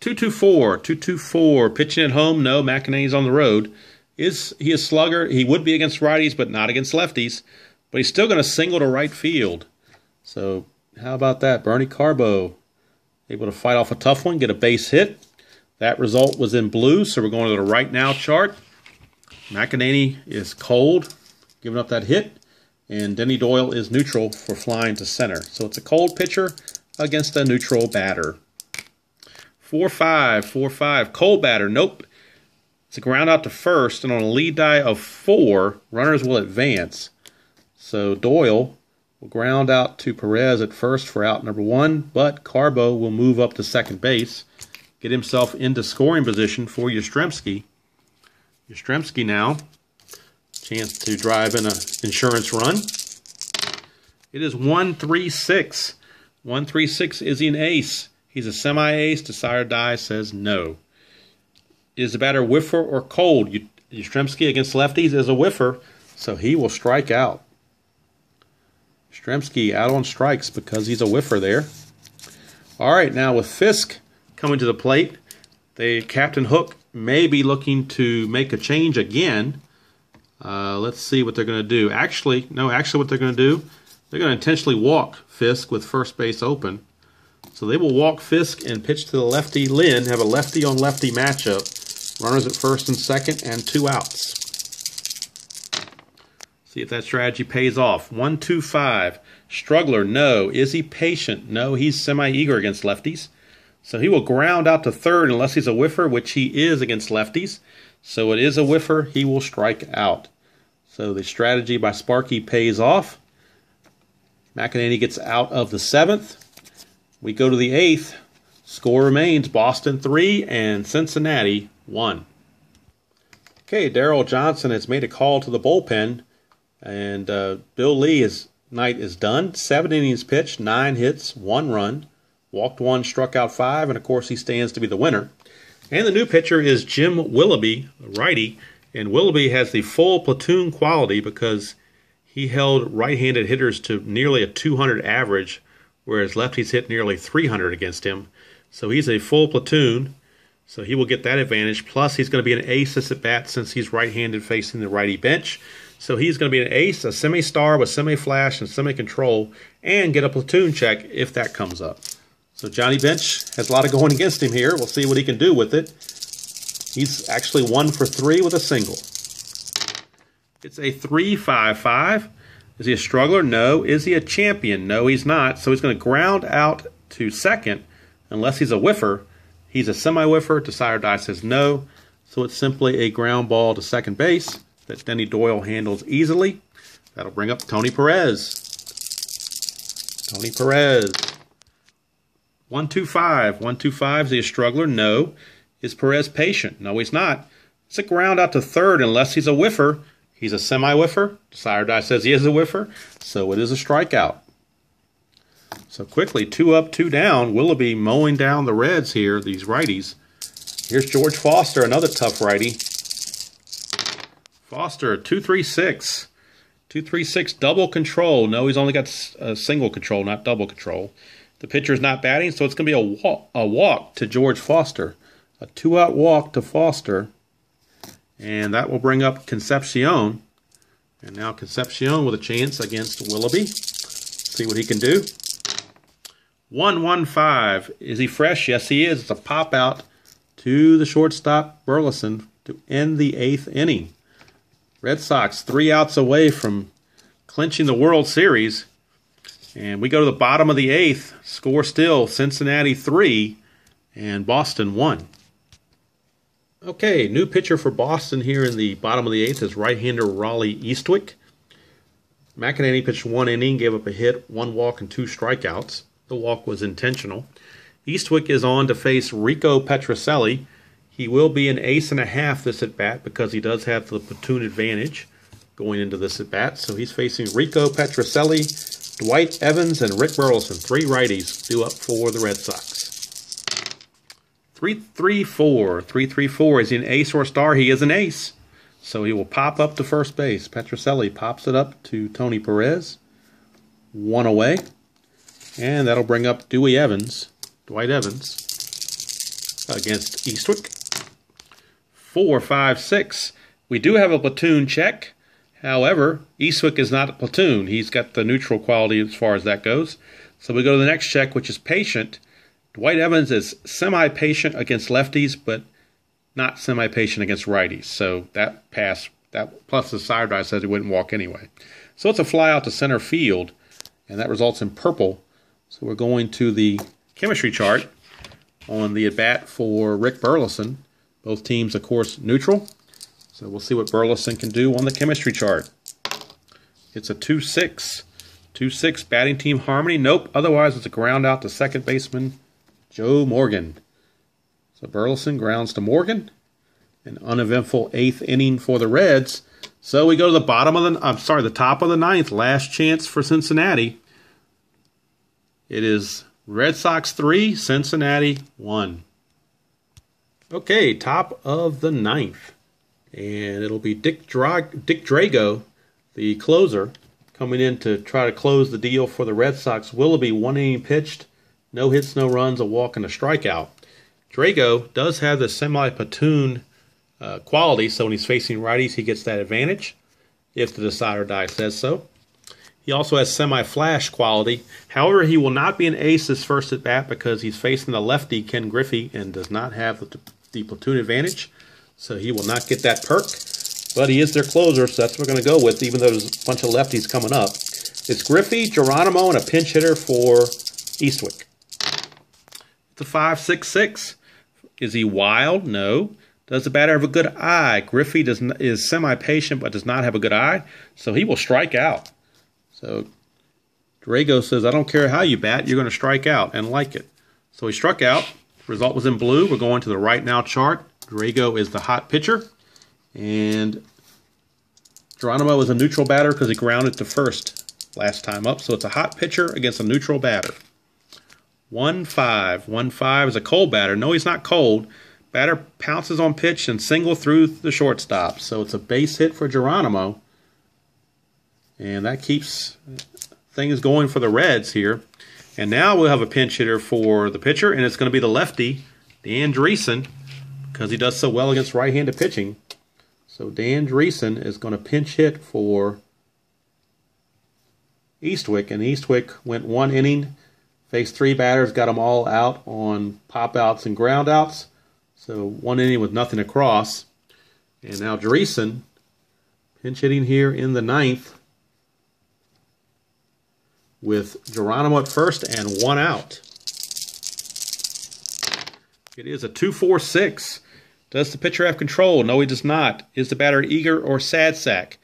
2-2-4. 2-2-4. Pitching at home, no. McEnany's on the road. Is he a slugger? He would be against righties, but not against lefties. But he's still going to single to right field. So how about that? Bernie Carbo able to fight off a tough one, get a base hit. That result was in blue, so we're going to the right now chart. McEnany is cold, giving up that hit. And Denny Doyle is neutral for flying to center. So it's a cold pitcher against a neutral batter. 4-5, 4-5. Cold batter, nope. It's a ground out to first, and on a lead die of 4, runners will advance. So Doyle will ground out to Perez at first for out number 1, but Carbo will move up to second base, get himself into scoring position for Yastrzemski. Yastrzemski now, chance to drive in an insurance run. It is 1-3-6. 1-3-6. Is he an ace? He's a semi-ace. Desire Die says no. Is the batter whiffer or cold? Yastrzemski against lefties is a whiffer, so he will strike out. Yastrzemski out on strikes because he's a whiffer there. All right, now with Fisk coming to the plate, the Captain Hook may be looking to make a change again. Let's see what they're going to do. Actually what they're going to do, they're going to intentionally walk Fisk with first base open. So they will walk Fisk and pitch to the lefty Lynn, have a lefty-on-lefty matchup. Runners at first and second, and 2 outs. See if that strategy pays off. 1-2-5. Struggler, no. Is he patient? No, he's semi-eager against lefties. So he will ground out to third unless he's a whiffer, which he is against lefties. So it is a whiffer. He will strike out. So the strategy by Sparky pays off. McEnany gets out of the 7th. We go to the 8th. Score remains Boston 3 and Cincinnati 1. Okay, Darrell Johnson has made a call to the bullpen. And Bill Lee's night is done. 7 innings pitched, 9 hits, 1 run, walked 1, struck out 5, and of course he stands to be the winner. And the new pitcher is Jim Willoughby, a righty, and Willoughby has the full platoon quality because he held right-handed hitters to nearly a 200 average, whereas lefties hit nearly 300 against him. So he's a full platoon, so he will get that advantage. Plus, he's going to be an ace at bat since he's right-handed facing the righty bench. So he's going to be an ace, a semi-star with semi-flash and semi-control, and get a platoon check if that comes up. So Johnny Bench has a lot of going against him here. We'll see what he can do with it. He's actually 1 for 3 with a single. It's a 3-5-5. Is he a struggler? No. Is he a champion? No, he's not. So he's going to ground out to second unless he's a whiffer. He's a semi-whiffer. Decide or die says no. So it's simply a ground ball to second base that Denny Doyle handles easily. That'll bring up Tony Perez. Tony Perez. 1-2-5. 1-2-5. Is he a struggler? No. Is Perez patient? No, he's not. It's a ground out to third unless he's a whiffer. He's a semi-whiffer. Decide or die says he is a whiffer. So it is a strikeout. So quickly, 2 up, 2 down. Willoughby mowing down the Reds here, these righties. Here's George Foster, another tough righty. Foster, 2-3-6. 2-3-6, double control. No, he's only got single control, not double control. The pitcher's not batting, so it's going to be a walk to George Foster. A 2-out walk to Foster. And that will bring up Concepcion. And now Concepcion with a chance against Willoughby. See what he can do. 1-1-5. Is he fresh? Yes, he is. It's a pop out to the shortstop, Burleson, to end the 8th inning. Red Sox 3 outs away from clinching the World Series. And we go to the bottom of the 8th. Score still Cincinnati 3 and Boston 1. Okay, new pitcher for Boston here in the bottom of the 8th is right-hander Raleigh Eastwick. McEnany pitched 1 inning, gave up a hit, 1 walk, and 2 strikeouts. The walk was intentional. Eastwick is on to face Rico Petrocelli. He will be an ace and a half this at-bat because he does have the platoon advantage going into this at-bat. So he's facing Rico Petrocelli, Dwight Evans, and Rick Burleson. 3 righties due up for the Red Sox. 3-3-4. 3-3-4. Is he an ace or a star? He is an ace. So he will pop up to first base. Petrocelli pops it up to Tony Perez. 1 away. And that'll bring up Dwight Evans against Eastwick. 4-5-6. We do have a platoon check. However, Eastwick is not a platoon. He's got the neutral quality as far as that goes. So we go to the next check, which is patient. Dwight Evans is semi-patient against lefties, but not semi-patient against righties. So that pass, plus the side die says he wouldn't walk anyway. So it's a fly out to center field, and that results in purple. So we're going to the chemistry chart on the at-bat for Rick Burleson. Both teams, of course, neutral. So we'll see what Burleson can do on the chemistry chart. It's a 2-6. 2-6 batting team harmony. Nope. Otherwise, it's a ground out to second baseman Joe Morgan. So Burleson grounds to Morgan. An uneventful 8th inning for the Reds. So we go to the the top of the 9th. Last chance for Cincinnati. It is Red Sox 3, Cincinnati 1. Okay, top of the 9th. And it'll be Dick Drago, the closer, coming in to try to close the deal for the Red Sox. Willoughby, 1 inning pitched, no hits, no runs, a walk, and a strikeout. Drago does have the semi-platoon quality, so when he's facing righties, he gets that advantage, if the decide or die says so. He also has semi-flash quality. However, he will not be an ace this first at-bat because he's facing the lefty, Ken Griffey, and does not have the platoon advantage. So he will not get that perk. But he is their closer, so that's what we're going to go with, even though there's a bunch of lefties coming up. It's Griffey, Geronimo, and a pinch hitter for Eastwick. It's a 5-6-6. Is he wild? No. Does the batter have a good eye? Griffey is semi-patient but does not have a good eye, so he will strike out. So Drago says, I don't care how you bat, you're going to strike out, and like it. So he struck out. Result was in blue. We're going to the right now chart. Drago is the hot pitcher. And Geronimo is a neutral batter because he grounded to first last time up. So it's a hot pitcher against a neutral batter. 1-5. 1-5 is a cold batter. No, he's not cold. Batter pounces on pitch and single through the shortstop. So it's a base hit for Geronimo. And that keeps things going for the Reds here. And now we'll have a pinch hitter for the pitcher, and it's going to be the lefty, Dan Dreesen, because he does so well against right-handed pitching. So Dan Dreesen is going to pinch hit for Eastwick, and Eastwick went 1 inning, faced 3 batters, got them all out on pop-outs and ground-outs. So 1 inning with nothing across. And now Dreesen pinch hitting here in the 9th with Geronimo at first and 1 out. It is a 2-4-6. Does the pitcher have control? No, he does not. Is the batter eager or sad sack?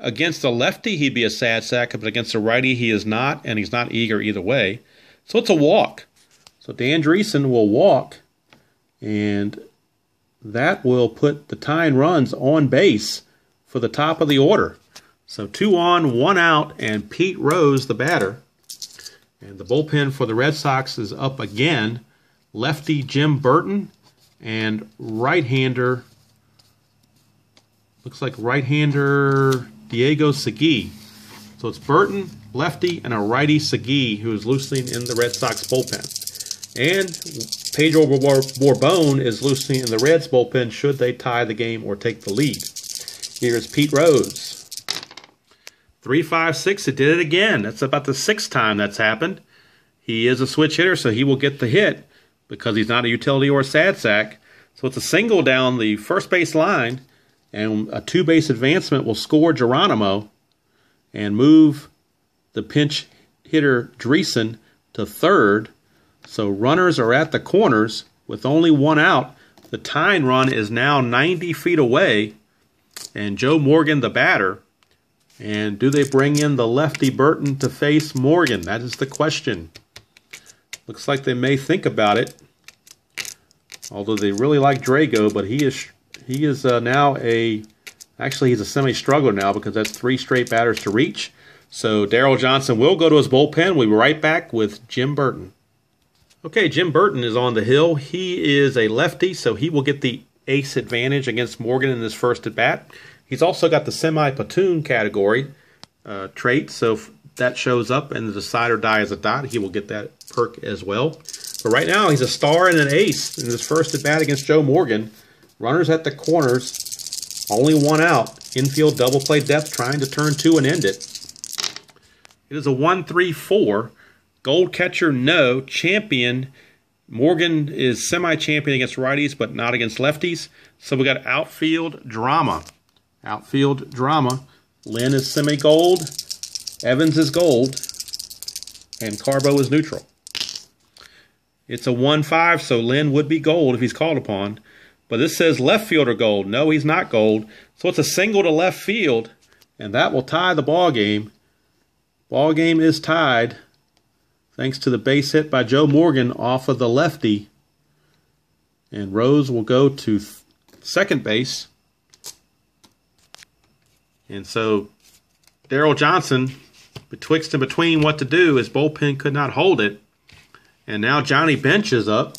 Against a lefty, he'd be a sad sack, but against a righty, he is not, and he's not eager either way. So it's a walk. So Dan Dreesen will walk, and that will put the tying runs on base for the top of the order. So 2 on, 1 out, and Pete Rose, the batter. And the bullpen for the Red Sox is up again. Lefty Jim Burton and right-hander, looks like right-hander Diego Segui. So it's Burton, lefty, and a righty Segui who is loosening in the Red Sox bullpen. And Pedro Borbon is loosening in the Reds bullpen should they tie the game or take the lead. Here's Pete Rose. 3-5-6, it did it again. That's about the 6th time that's happened. He is a switch hitter, so he will get the hit because he's not a utility or a sad sack. So it's a single down the first base line, and a 2-base advancement will score Geronimo and move the pinch hitter Dreesen to third. So runners are at the corners with only 1 out. The tying run is now 90 feet away, and Joe Morgan the batter. And do they bring in the lefty Burton to face Morgan? That is the question. Looks like they may think about it, although they really like Drago, but he is now actually he's a semi-struggler now because that's 3 straight batters to reach. So Darryl Johnson will go to his bullpen. We'll be right back with Jim Burton. Okay, Jim Burton is on the hill. He is a lefty, so he will get the ace advantage against Morgan in his first at-bat. He's also got the semi-platoon category trait, so if that shows up and the decider die as a dot, he will get that perk as well. But right now, he's a star and an ace in his first at-bat against Joe Morgan. Runners at the corners, only 1 out. Infield double play depth trying to turn 2 and end it. It is a 1-3-4. Gold catcher, no. Champion, Morgan is semi-champion against righties, but not against lefties. So we got outfield drama. Outfield drama. Lynn is semi-gold. Evans is gold. And Carbo is neutral. It's a 1-5, so Lynn would be gold if he's called upon. But this says left fielder gold. No, he's not gold. So it's a single to left field, and that will tie the ball game. Ball game is tied thanks to the base hit by Joe Morgan off of the lefty. And Rose will go to second base. And so Darryl Johnson, betwixt and between what to do, his bullpen could not hold it. And now Johnny Bench is up.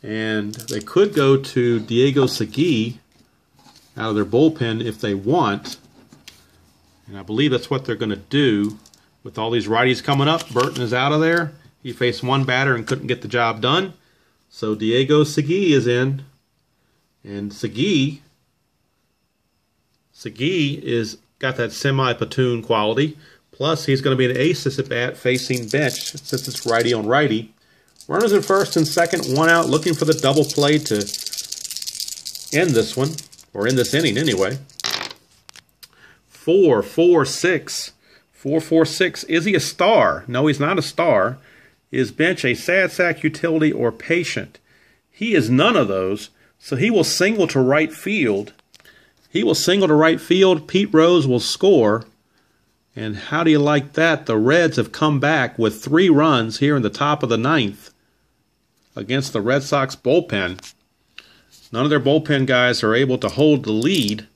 And they could go to Diego Segui out of their bullpen if they want. And I believe that's what they're going to do. With all these righties coming up, Burton is out of there. He faced 1 batter and couldn't get the job done. So Diego Segui is in. And Segui is got that semi-platoon quality. Plus, he's going to be an ace at bat facing Bench since it's righty on righty. Runners at first and second, 1 out, looking for the double play to end this one, or end this inning anyway. 4-4-6. 4-4-6. Is he a star? No, he's not a star. Is Bench a sad sack, utility, or patient? He is none of those, so he will single to right field. He will single to right field. Pete Rose will score. And how do you like that? The Reds have come back with 3 runs here in the top of the 9th against the Red Sox bullpen. None of their bullpen guys are able to hold the lead.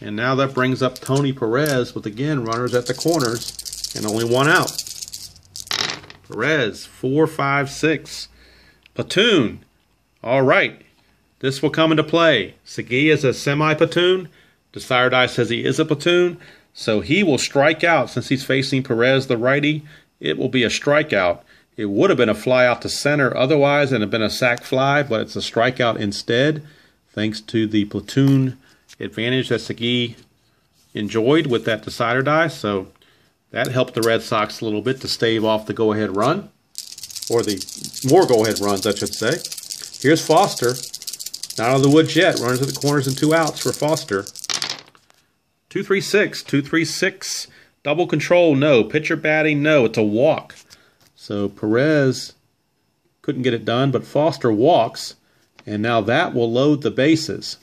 And now that brings up Tony Perez with, again, runners at the corners and only one out. Perez, 4, 5, 6. Platoon. All right. This will come into play. Segui is a semi-platoon. Desire Die says he is a platoon. So he will strike out since he's facing Perez, the righty. It will be a strikeout. It would have been a fly out to center otherwise and have been a sac fly, but it's a strikeout instead, thanks to the platoon advantage that Segui enjoyed with that Decider Die. So that helped the Red Sox a little bit to stave off the go-ahead run, or the more go-ahead runs, I should say. Here's Foster. Not out of the woods yet. Runners at the corners and 2 outs for Foster. 2-3-6. 2-3-6. Double control, no. Pitcher batting, no. It's a walk. So Perez couldn't get it done, but Foster walks, and now that will load the bases.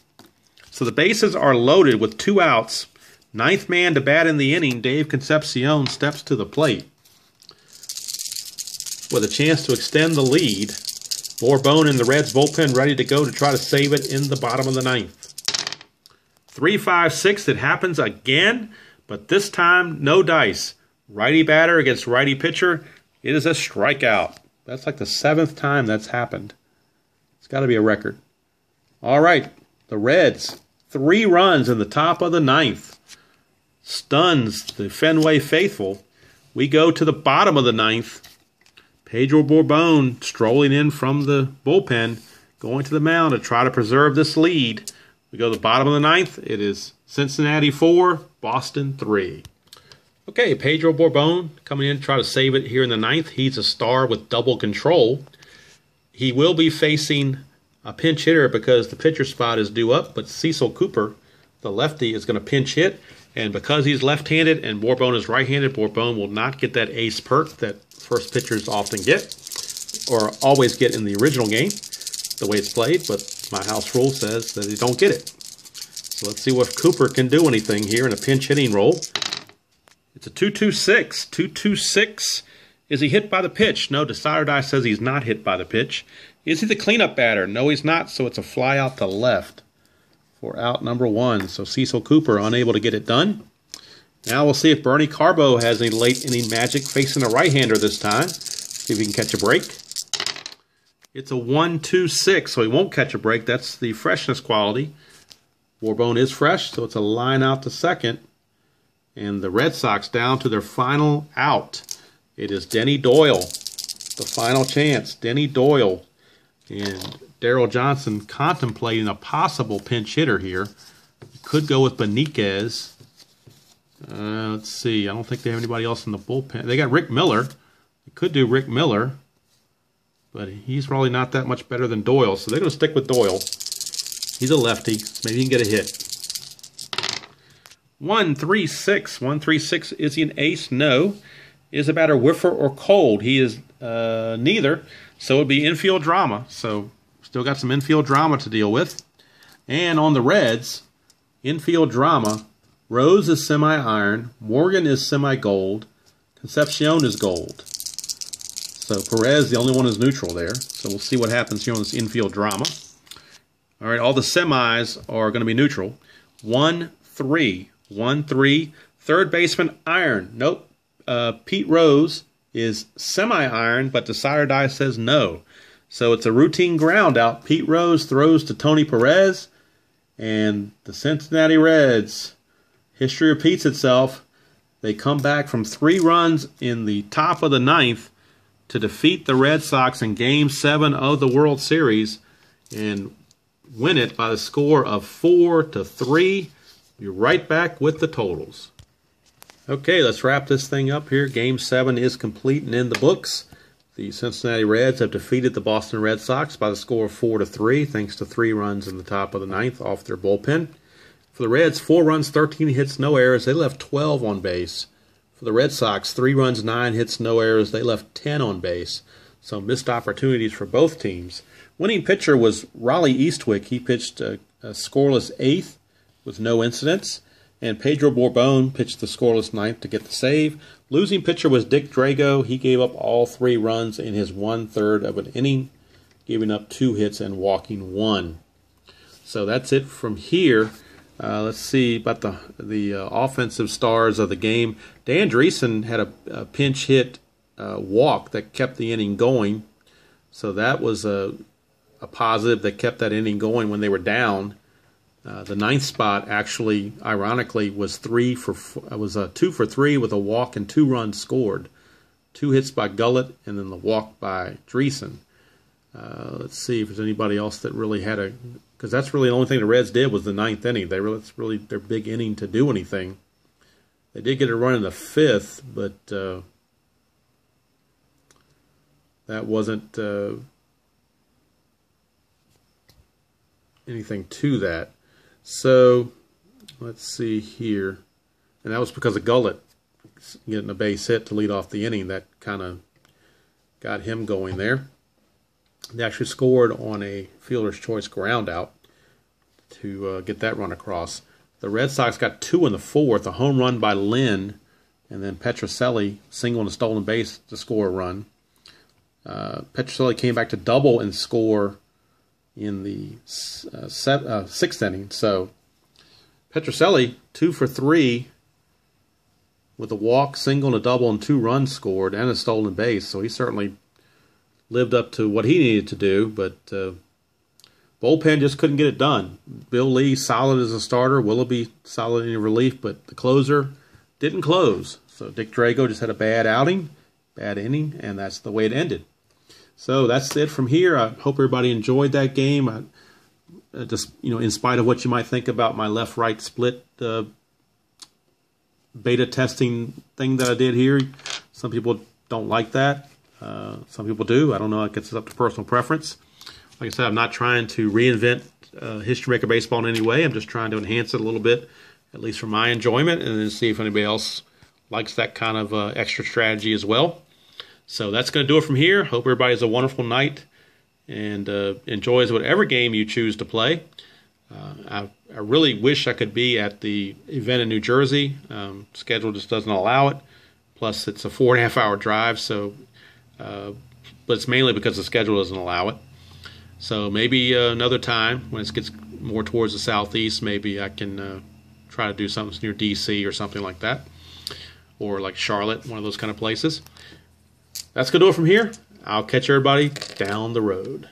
So the bases are loaded with 2 outs. 9th man to bat in the inning, Dave Concepcion steps to the plate with a chance to extend the lead. Bourbon in the Reds bullpen ready to go to try to save it in the bottom of the 9th. 3-5-6, it happens again, but this time no dice. Righty batter against righty pitcher. It is a strikeout. That's like the 7th time that's happened. It's got to be a record. All right, the Reds, 3 runs in the top of the 9th. Stuns the Fenway faithful. We go to the bottom of the 9th. Pedro Bourbon strolling in from the bullpen, going to the mound to try to preserve this lead. We go to the bottom of the 9th. It is Cincinnati 4, Boston 3. Okay, Pedro Bourbon coming in to try to save it here in the 9th. He's a star with double control. He will be facing a pinch hitter because the pitcher spot is due up, but Cecil Cooper, the lefty, is going to pinch hit. And because he's left-handed and Bourbon is right-handed, Bourbon will not get that ace perk that first pitchers often get, or always get in the original game, the way it's played, but my house rule says that they don't get it. So let's see if Cooper can do anything here in a pinch hitting role. It's a 2-2-6. 2-2-6. Is he hit by the pitch? No, Decider Die says he's not hit by the pitch. Is he the cleanup batter? No, he's not, so it's a fly out to left for out number 1. So Cecil Cooper unable to get it done. Now we'll see if Bernie Carbo has any late inning magic facing a right-hander this time. See if he can catch a break. It's a 1-2-6, so he won't catch a break. That's the freshness quality. Bourbon is fresh, so it's a line out to second. And the Red Sox down to their final out. It is Denny Doyle, the final chance. Denny Doyle. And Darryl Johnson contemplating a possible pinch hitter here. Could go with Beniquez. Let's see. I don't think they have anybody else in the bullpen. They got Rick Miller. They could do Rick Miller, but he's probably not that much better than Doyle, so they're going to stick with Doyle. He's a lefty, so maybe he can get a hit. 1-3-6. 1-3-6. Is he an ace? No. Is the batter whiffer or cold? He is neither, so it would be infield drama. So still got some infield drama to deal with. And on the Reds, infield drama, Rose is semi-iron, Morgan is semi-gold, Concepcion is gold. So Perez, the only one, is neutral there. So we'll see what happens here on this infield drama. All right, all the semis are going to be neutral. 1-3. 1-3. Third baseman, iron. Nope. Pete Rose is semi-iron, but Desire Die says no. So it's a routine ground out. Pete Rose throws to Tony Perez, and the Cincinnati Reds, history repeats itself. They come back from 3 runs in the top of the 9th to defeat the Red Sox in Game 7 of the World Series and win it by the score of 4-3. Be right back with the totals. Okay, let's wrap this thing up here. Game 7 is complete and in the books. The Cincinnati Reds have defeated the Boston Red Sox by the score of 4-3, thanks to 3 runs in the top of the 9th off their bullpen. For the Reds, 4 runs, 13 hits, no errors. They left 12 on base. For the Red Sox, 3 runs, 9 hits, no errors. They left 10 on base. So missed opportunities for both teams. Winning pitcher was Raleigh Eastwick. He pitched a scoreless 8th with no incidents. And Pedro Bourbon pitched the scoreless 9th to get the save. Losing pitcher was Dick Drago. He gave up all 3 runs in his 1/3 of an inning, giving up 2 hits and walking 1. So that's it from here. Let's see about the offensive stars of the game. Dan Dreesen had a pinch hit walk that kept the inning going, so that was a positive that kept that inning going when they were down. The ninth spot actually, ironically, was 2 for 3 with a walk and 2 runs scored. 2 hits by Gullett and then the walk by Dreesen. Let's see if there's anybody else that really had because that's really the only thing the Reds did was the ninth inning. It's really their big inning to do anything. They did get a run in the 5th, but that wasn't anything to that. So let's see here, and that was because of Gullett getting a base hit to lead off the inning. That kind of got him going there. They actually scored on a fielder's choice ground out to get that run across. The Red Sox got 2 in the 4th, a home run by Lynn, and then Petrocelli single and a stolen base to score a run. Petrocelli came back to double and score in the 6th inning. So Petrocelli 2 for 3 with a walk, single, and a double, and 2 runs scored, and a stolen base. So he certainly lived up to what he needed to do, but bullpen just couldn't get it done. Bill Lee solid as a starter, Willoughby solid in relief, but the closer didn't close. So Dick Drago just had a bad outing, bad inning, and that's the way it ended. So that's it from here. I hope everybody enjoyed that game. Just, in spite of what you might think about my left-right split beta testing thing that I did here, some people don't like that. Some people do. I don't know. I guess it's up to personal preference. Like I said, I'm not trying to reinvent History Maker Baseball in any way. I'm just trying to enhance it a little bit, at least for my enjoyment, and then see if anybody else likes that kind of extra strategy as well. So that's going to do it from here. Hope everybody has a wonderful night and enjoys whatever game you choose to play. I really wish I could be at the event in New Jersey. Schedule just doesn't allow it. Plus, it's a 4.5-hour drive, so but it's mainly because the schedule doesn't allow it. So maybe another time when it gets more towards the southeast, maybe I can try to do something near D.C. or something like that, or like Charlotte, one of those kind of places. That's going to do it from here. I'll catch everybody down the road.